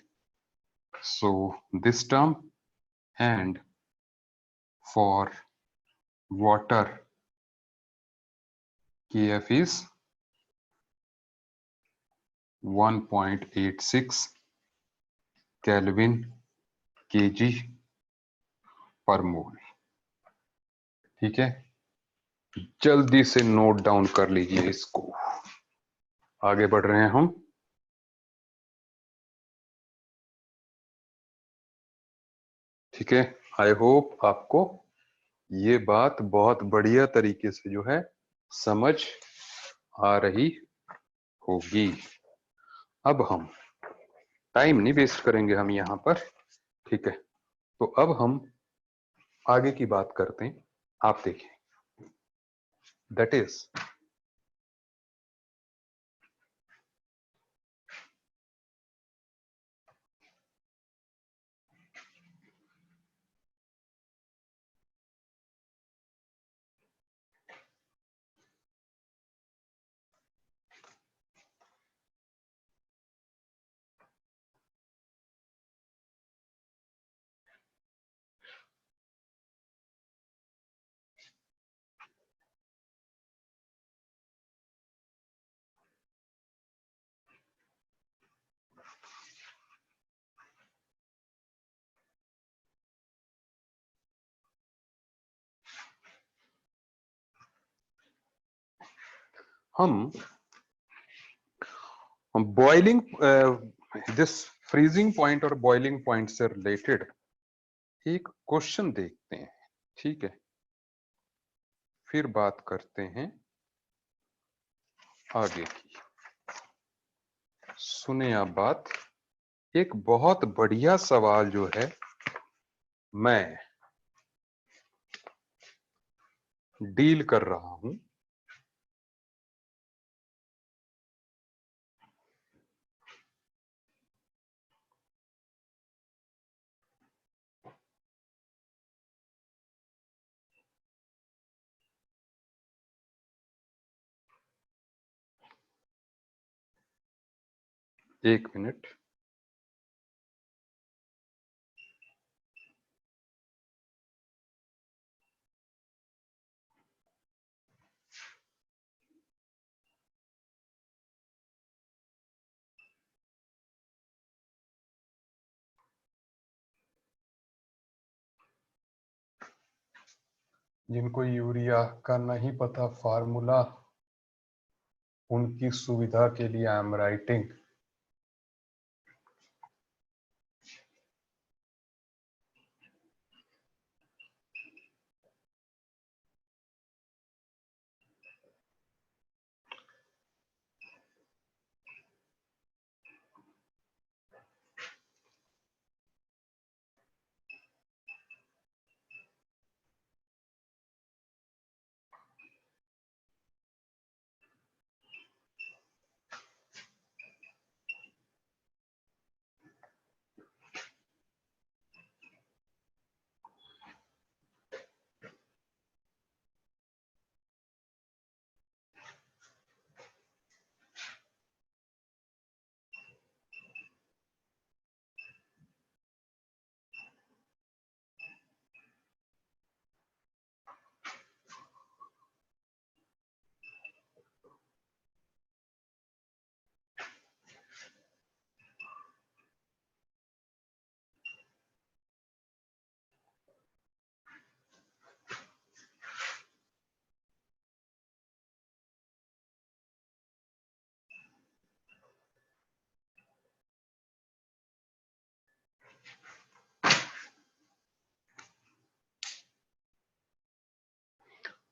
A: so this term, and for water KF is 1.86 Kelvin kg per mole। ठीक है, जल्दी से note down कर लीजिए इसको, आगे बढ़ रहे हैं हम। ठीक है, आई होप आपको ये बात बहुत बढ़िया तरीके से जो है समझ आ रही होगी। अब हम टाइम नहीं वेस्ट करेंगे हम यहाँ पर। ठीक है, तो अब हम आगे की बात करते हैं। आप देखिए, दैट इज हम बॉइलिंग, दिस फ्रीजिंग पॉइंट और बॉइलिंग पॉइंट से रिलेटेड एक क्वेश्चन देखते हैं। ठीक है, फिर बात करते हैं आगे की। सुने आप बात, एक बहुत बढ़िया सवाल जो है मैं डील कर रहा हूं। एक मिनट, जिनको यूरिया का नहीं पता फार्मूला, उनकी सुविधा के लिए आई एम राइटिंग।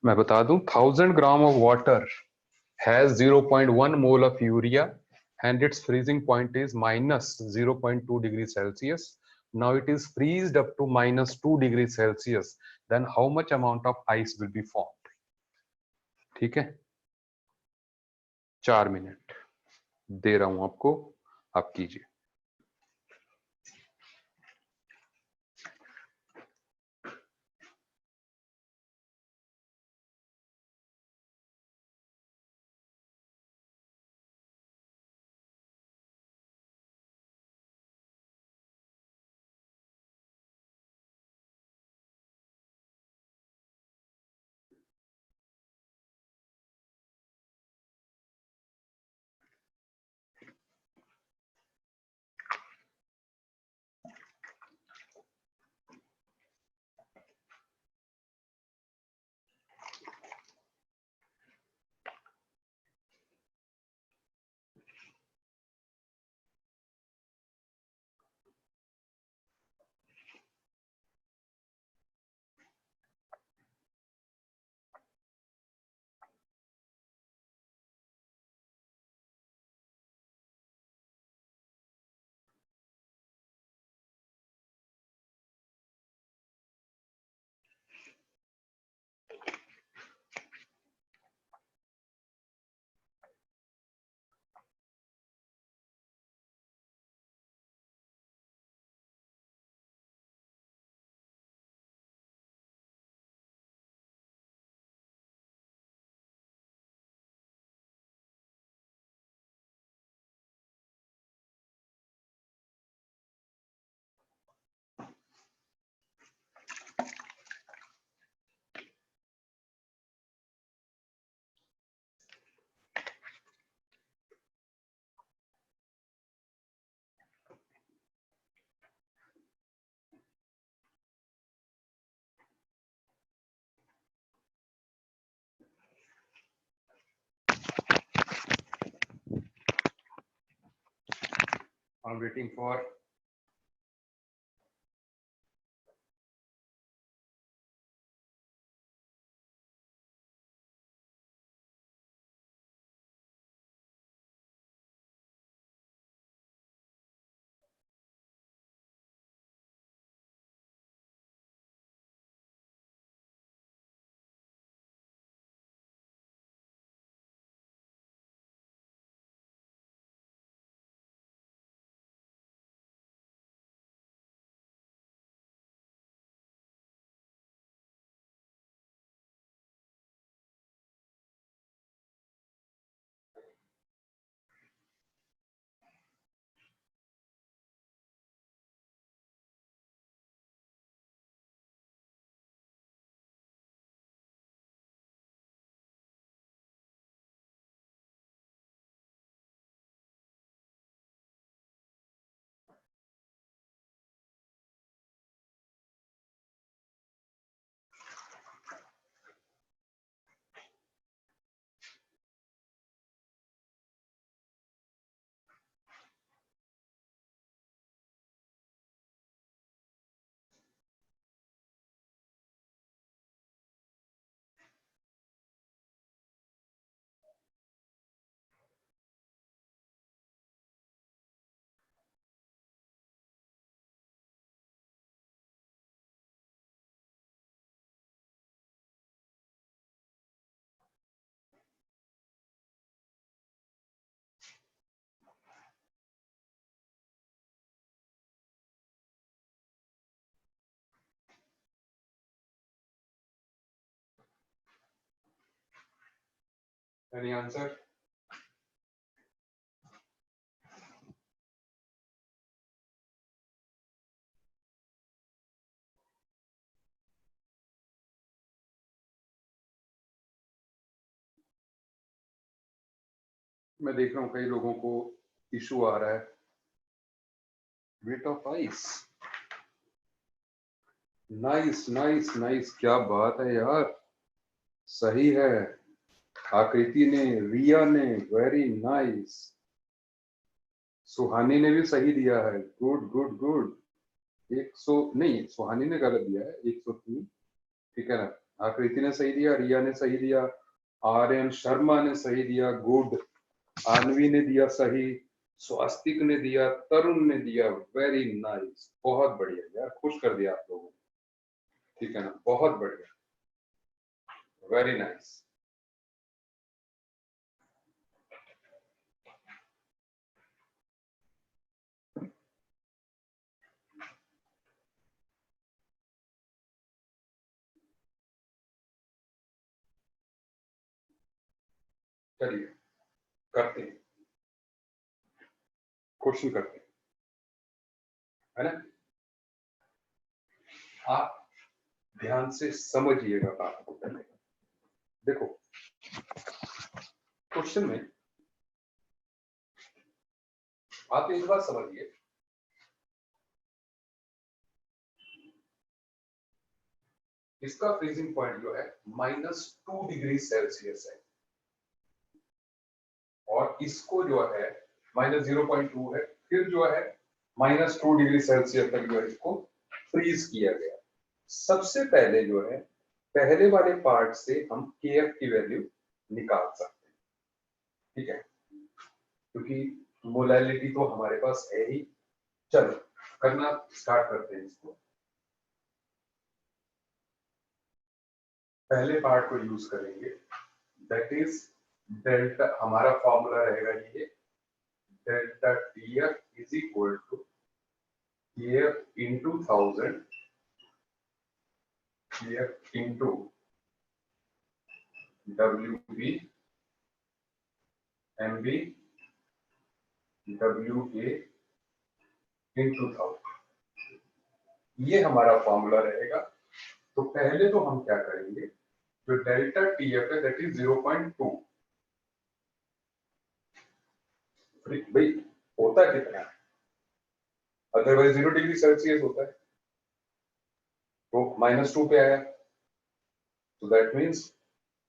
A: मैं बता दूं, 1000 gram of water has 0.1 mole of urea and its freezing point is minus 0.2 degrees Celsius. Now it is freezed up to minus 2 degrees Celsius. Then how much amount of ice will be formed? ठीक है, 4 minute दे रहा हूं आपको, आप कीजिए। I'm waiting for any answer. मैं देख रहा हूं कई लोगों को इशू आ रहा है weight of ice. Nice nice nice, क्या बात है यार, सही है। आकृति ने, रिया ने, वेरी नाइस। सुहानी ने भी सही दिया है, गुड गुड गुड। 100 नहीं, सुहानी ने गलत दिया है, 103, ठीक है ना। आकृति ने सही दिया, रिया ने सही दिया, आर्यन शर्मा ने सही दिया, गुड। आनवी ने दिया सही, स्वास्तिक ने दिया, तरुण ने दिया, वेरी नाइस, बहुत बढ़िया यार, खुश कर दिया आप लोगों ने, ठीक है ना, बहुत बढ़िया, वेरी नाइस। चलिए करते हैं, क्वेश्चन करते हैं, है ना। आप ध्यान से समझिएगा बात को पहले। देखो क्वेश्चन में आप एक बात समझिए, इसका फ्रीजिंग पॉइंट जो है -2 डिग्री सेल्सियस है, और इसको जो है -0.2 है, फिर जो है -2 डिग्री सेल्सियस तक जो है इसको फ्रीज किया गया। सबसे पहले जो है पहले वाले पार्ट से हम केएफ की वैल्यू निकाल सकते हैं, ठीक है, क्योंकि मोलैलिटी तो हमारे पास है ही। चलो करना स्टार्ट करते हैं इसको। पहले पार्ट को यूज करेंगे, दैट इज डेल्टा, हमारा फॉर्मूला रहेगा ये, delta TF is equal to KF into 1000 KF into WB MB WA into 1000, ये हमारा फॉर्मूला रहेगा। तो पहले तो हम क्या करेंगे, जो डेल्टा टीएफ है दैट इज 0.2, भाई होता कितना है, अदरवाइज 0 डिग्री सेल्सियस होता है, तो -2 पे आया, तो दैट मीन्स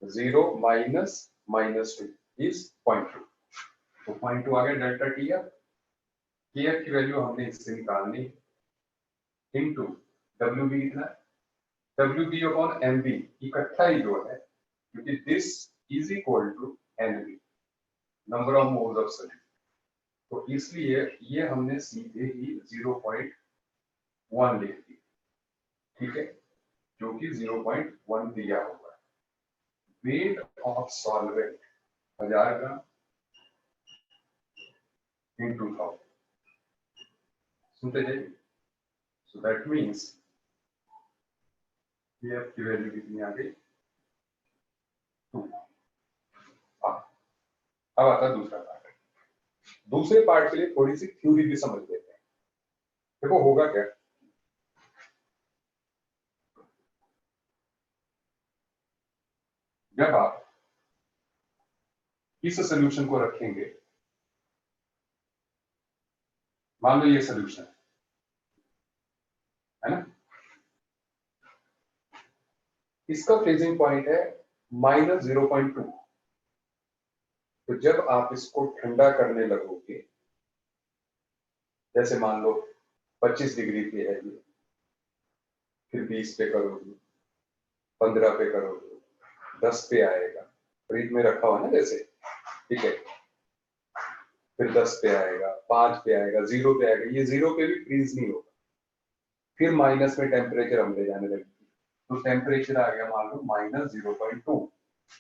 A: 0 माइनस -2 इज 0.2, तो 0.2 आ गया डेल्टा टीएफ। केएफ की वैल्यू हमने इससे निकालनी, इनटू डब्ल्यूबी कितना, डब्ल्यूबी अपॉन एमबी इकट्ठा ही जो है, क्योंकि this is equal to NB, number of moles of solute, तो इसलिए ये हमने सीधे ही 0.1 लिख दी, ठीक है, जो कि 0.1 दिया हुआ है। Wait of solvent 1000 gram into 1000, सुनते जाइए। सो दैट मीन्स केएफ की वैल्यू कितनी आ गई, 2। अब आता है दूसरा पार्ट। दूसरे पार्ट के लिए थोड़ी सी थ्योरी भी समझ लेते हैं। देखो होगा क्या, जब आप इस सॉल्यूशन को रखेंगे, मान लो ये सॉल्यूशन है ना, इसका फ्रीजिंग पॉइंट है -0.2, तो जब आप इसको ठंडा करने लगोगे, जैसे मान लो 25 डिग्री पे है ये, फिर 20 पे करोगे, 15 पे करोगे, 10 पे आएगा, फ्रिज में रखा हुआ ना जैसे, ठीक है, फिर 10 पे आएगा, 5 पे आएगा, 0 पे आएगा, ये 0 पे भी फ्रीज नहीं होगा, फिर माइनस में टेम्परेचर हम ले जाने लगे, तो टेम्परेचर आ गया मान लो -0.2,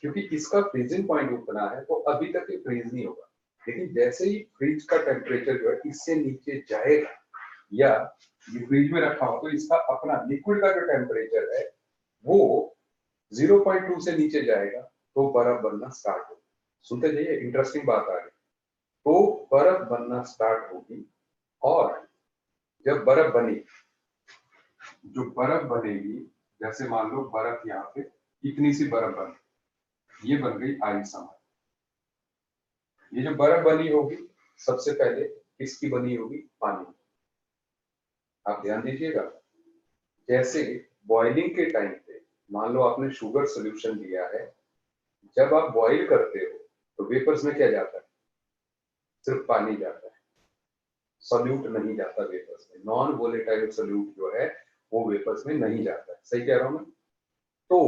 A: क्योंकि इसका फ्रीजिंग पॉइंट उतना है, तो अभी तक ये फ्रीज नहीं होगा। लेकिन जैसे ही फ्रिज का टेम्परेचर जो है इससे नीचे जाएगा, या ये फ्रिज में रखा हो, तो इसका अपना लिक्विड का जो टेम्परेचर है वो 0.2 से नीचे जाएगा, तो बर्फ बनना स्टार्ट होगा। सुनते जाइए, इंटरेस्टिंग बात आ रही, तो बर्फ बनना स्टार्ट होगी, और जब बर्फ बनी, जो बर्फ बनेगी, जैसे मान लो बर्फ यहाँ पे इतनी सी बर्फ बन, ये बन गई आइस हमारी। ये जो बर्फ बनी होगी सबसे पहले किसकी बनी होगी, पानी। आप ध्यान दीजिएगा, जैसे बॉइलिंग के टाइम पे मान लो आपने शुगर सोल्यूशन लिया है, जब आप बॉइल करते हो तो वेपर्स में क्या जाता है, सिर्फ पानी जाता है, सोल्यूट नहीं जाता वेपर्स में, नॉन वोलेटाइल सोल्यूट जो है वो वेपर्स में नहीं जाता है, सही कह रहा हूं मैं। तो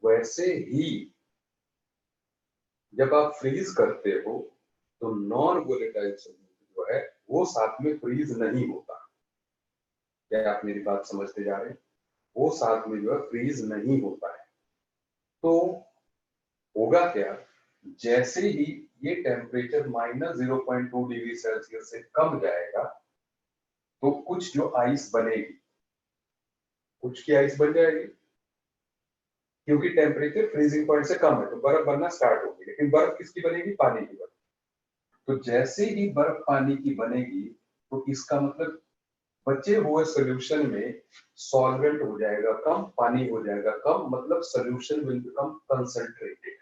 A: वैसे ही जब आप फ्रीज करते हो तो नॉन वोलेटाइल सॉल्यूट जो है वो साथ में फ्रीज नहीं होता। क्या आप मेरी बात समझते जा रहे हैं? वो साथ में जो है फ्रीज नहीं होता है। तो होगा क्या, जैसे ही ये टेम्परेचर -0.2 डिग्री सेल्सियस से कम जाएगा तो कुछ जो आइस बनेगी, कुछ की आइस बन जाएगी, क्योंकि टेम्परेचर फ्रीजिंग पॉइंट से कम है तो बर्फ बनना स्टार्ट होगी। लेकिन बर्फ किसकी बनेगी? पानी की बर्फ। तो जैसे ही बर्फ पानी की बनेगी तो इसका मतलब बचे हुए सोल्यूशन में सॉल्वेंट हो जाएगा कम, पानी हो जाएगा कम, मतलब सोल्यूशन विल बिकम कंसंट्रेटेड।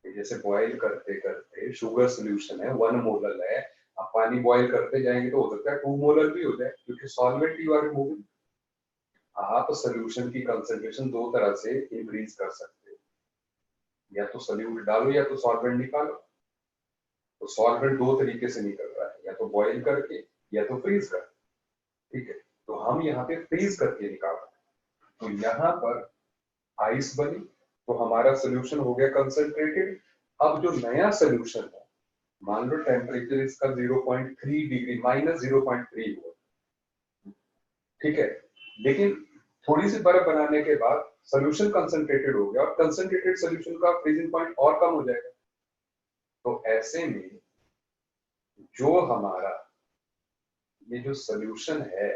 A: जैसे बॉईल करते करते शुगर सोल्यूशन है 1 मोलर है, अब पानी बॉईल करते जाएंगे तो हो सकता है 2 मोलर भी हो जाए, क्योंकि सॉल्वेंट यू आर रिमूविंग। आप सोल्यूशन की कंसंट्रेशन दो तरह से इंक्रीज कर सकते हो, या तो सोल्यूट डालो या तो सॉल्वेंट निकालो। तो सॉल्वेंट दो तरीके से निकल रहा है, या तो बॉईल करके या तो फ्रीज करके। ठीक है, तो हम यहाँ पे फ्रीज करके निकाल रहे हैं। तो यहाँ पर आइस बनी तो हमारा सोल्यूशन हो गया कंसंट्रेटेड। अब जो नया सोल्यूशन है, मान लो टेम्परेचर इसका 0.3 डिग्री -0.3 हुआ, ठीक है, लेकिन थोड़ी सी बर्फ बनाने के बाद सोल्यूशन कंसंट्रेटेड हो गया और कंसंट्रेटेड सोल्यूशन का फ्रीजिंग पॉइंट और कम हो जाएगा। तो ऐसे में जो हमारा ये जो सोल्यूशन है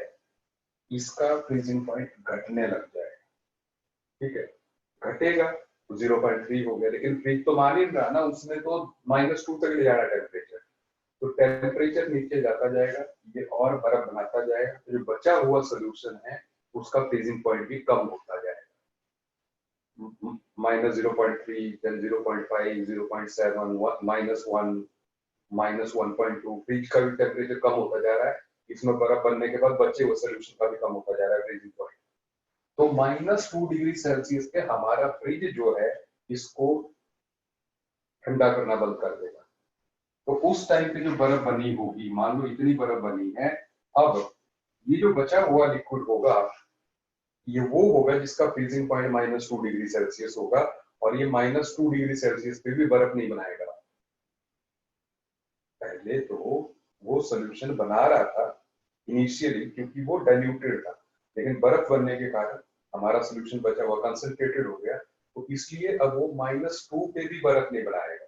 A: इसका फ्रीजिंग पॉइंट घटने लग जाएगा। ठीक है, घटेगा तो 0.3 हो गया, लेकिन फ्रीज तो मान ही नहीं रहा ना, उसने तो -2 तक ले जाना टेम्परेचर। तो टेम्परेचर नीचे जाता जाएगा, ये और बर्फ बनाता जाएगा, तो जो बचा हुआ सोल्यूशन है उसका फ्रीजिंग पॉइंट भी कम होता जाएगा। -0.3, then 0.5, 0.7, -1, -1.2, फ्रिज का भी टेम्परेचर कम होता जा रहा है। इसमें बर्फ बनने के बाद बचे हुए सोल्यूशन का भी कम होता जा रहा है फ्रीजिंग पॉइंट। तो -2 डिग्री सेल्सियस पे हमारा फ्रिज जो है इसको ठंडा करना बंद कर देगा। तो उस टाइम पे जो बर्फ बनी होगी, मान लो इतनी बर्फ बनी है, अब ये जो बचा हुआ लिक्विड होगा ये वो होगा जिसका फ्रीजिंग पॉइंट -2 डिग्री सेल्सियस होगा, और ये -2 डिग्री सेल्सियस पे भी बर्फ नहीं बनाएगा। पहले तो वो सोल्यूशन बना रहा था इनिशियली क्योंकि वो डाइल्यूटेड था, लेकिन बर्फ बनने के कारण हमारा सोल्यूशन बचा हुआ कंसंट्रेटेड हो गया, तो इसलिए अब वो -2 पे भी बर्फ नहीं बनाएगा।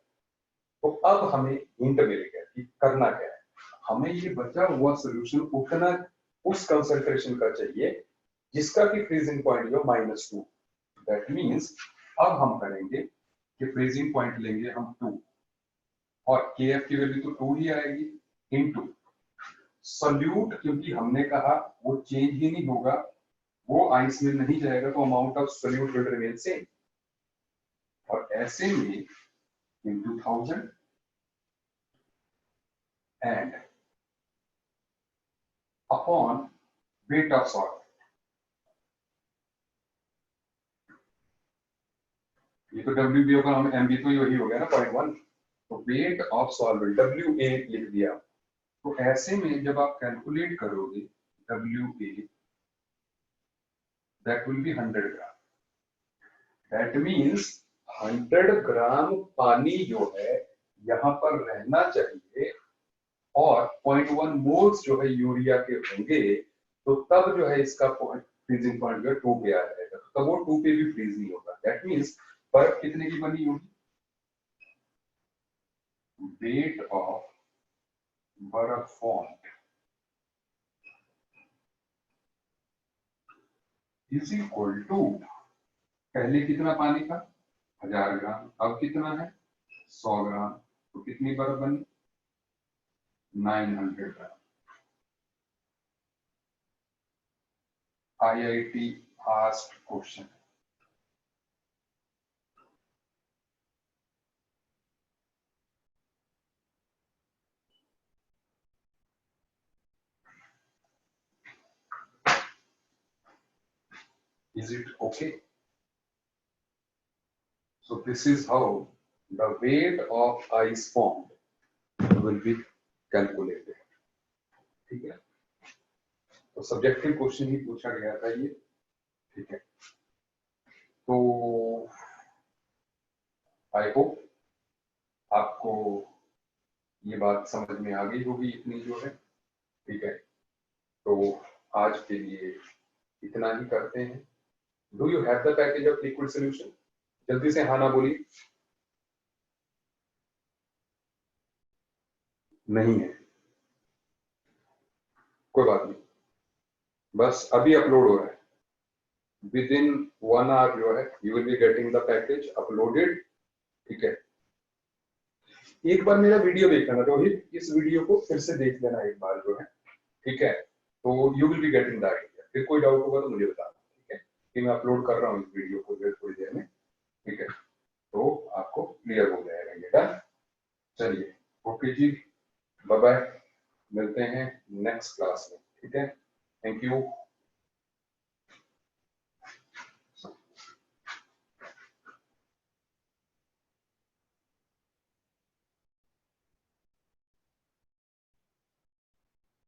A: तो अब हमें हिंट मिल गया कि करना क्या है। हमें ये बचा हुआ सोल्यूशन उतना उस कंसंट्रेशन का चाहिए जिसका कि फ्रीजिंग पॉइंट जो -2। दैट मीन्स अब हम करेंगे कि फ्रीजिंग पॉइंट लेंगे हम 2, और के एफ की वैल्यू तो 2 ही आएगी, इनटू सोल्यूट, क्योंकि हमने कहा वो चेंज ही नहीं होगा, वो आइस में नहीं जाएगा, तो amount of solute will remain same. और ऐसे में into 1000 and upon weight of salt. ये तो डब्ल्यू बी होगा, हम एम बी तो यही हो गया ना 0.1। तो wait of solvent W A लिख दिया। तो ऐसे में जब आप कैलकुलेट करोगे W A, that will B 100 gram. That means 100 ग्राम पानी जो है यहाँ पर रहना चाहिए, और 0.1 मोल्स जो है यूरिया के होंगे, तो तब जो है इसका पॉइंट फ्रीजिंग पॉइंट जो 2 पे आ जाएगा, तब वो 2 पे भी फ्रीज नहीं होगा। दैट मीन्स बर्फ कितने की बनी होगी? वेट ऑफ बर्फ फॉर्म्ड इज इक्वल टू, पहले कितना पानी था? 1000 ग्राम, अब कितना है? 100 ग्राम। तो कितनी बर्फ बनी? 900 ग्राम। IIT asked question. Is it okay? So this is how the weight of ice formed will be calculated. ठीक है, तो सब्जेक्टिव क्वेश्चन ही पूछा गया था ये। ठीक है, तो आई होप आपको ये बात समझ में आ गई होगी इतनी जो है, ठीक है। तो आज के लिए इतना ही करते हैं। Do you have the package of liquid solution? जल्दी से हाँ ना बोलिए। नहीं है, कोई बात नहीं, बस अभी अपलोड हो रहा है। विद इन 1 आवर जो है you will be getting the package uploaded, ठीक है। एक बार मेरा वीडियो देख लेना रोहित, इस वीडियो को फिर से देख लेना एक बार जो है, ठीक है। तो you will be getting the idea. फिर कोई डाउट होगा तो मुझे बताना, ठीक है, कि मैं अपलोड कर रहा हूँ इस वीडियो को थोड़ी देर में, ठीक है। तो आपको क्लियर हो जाएगा ये डन। चलिए ओके जी, बाय बाय, मिलते हैं नेक्स्ट क्लास में, ठीक है। Thank you.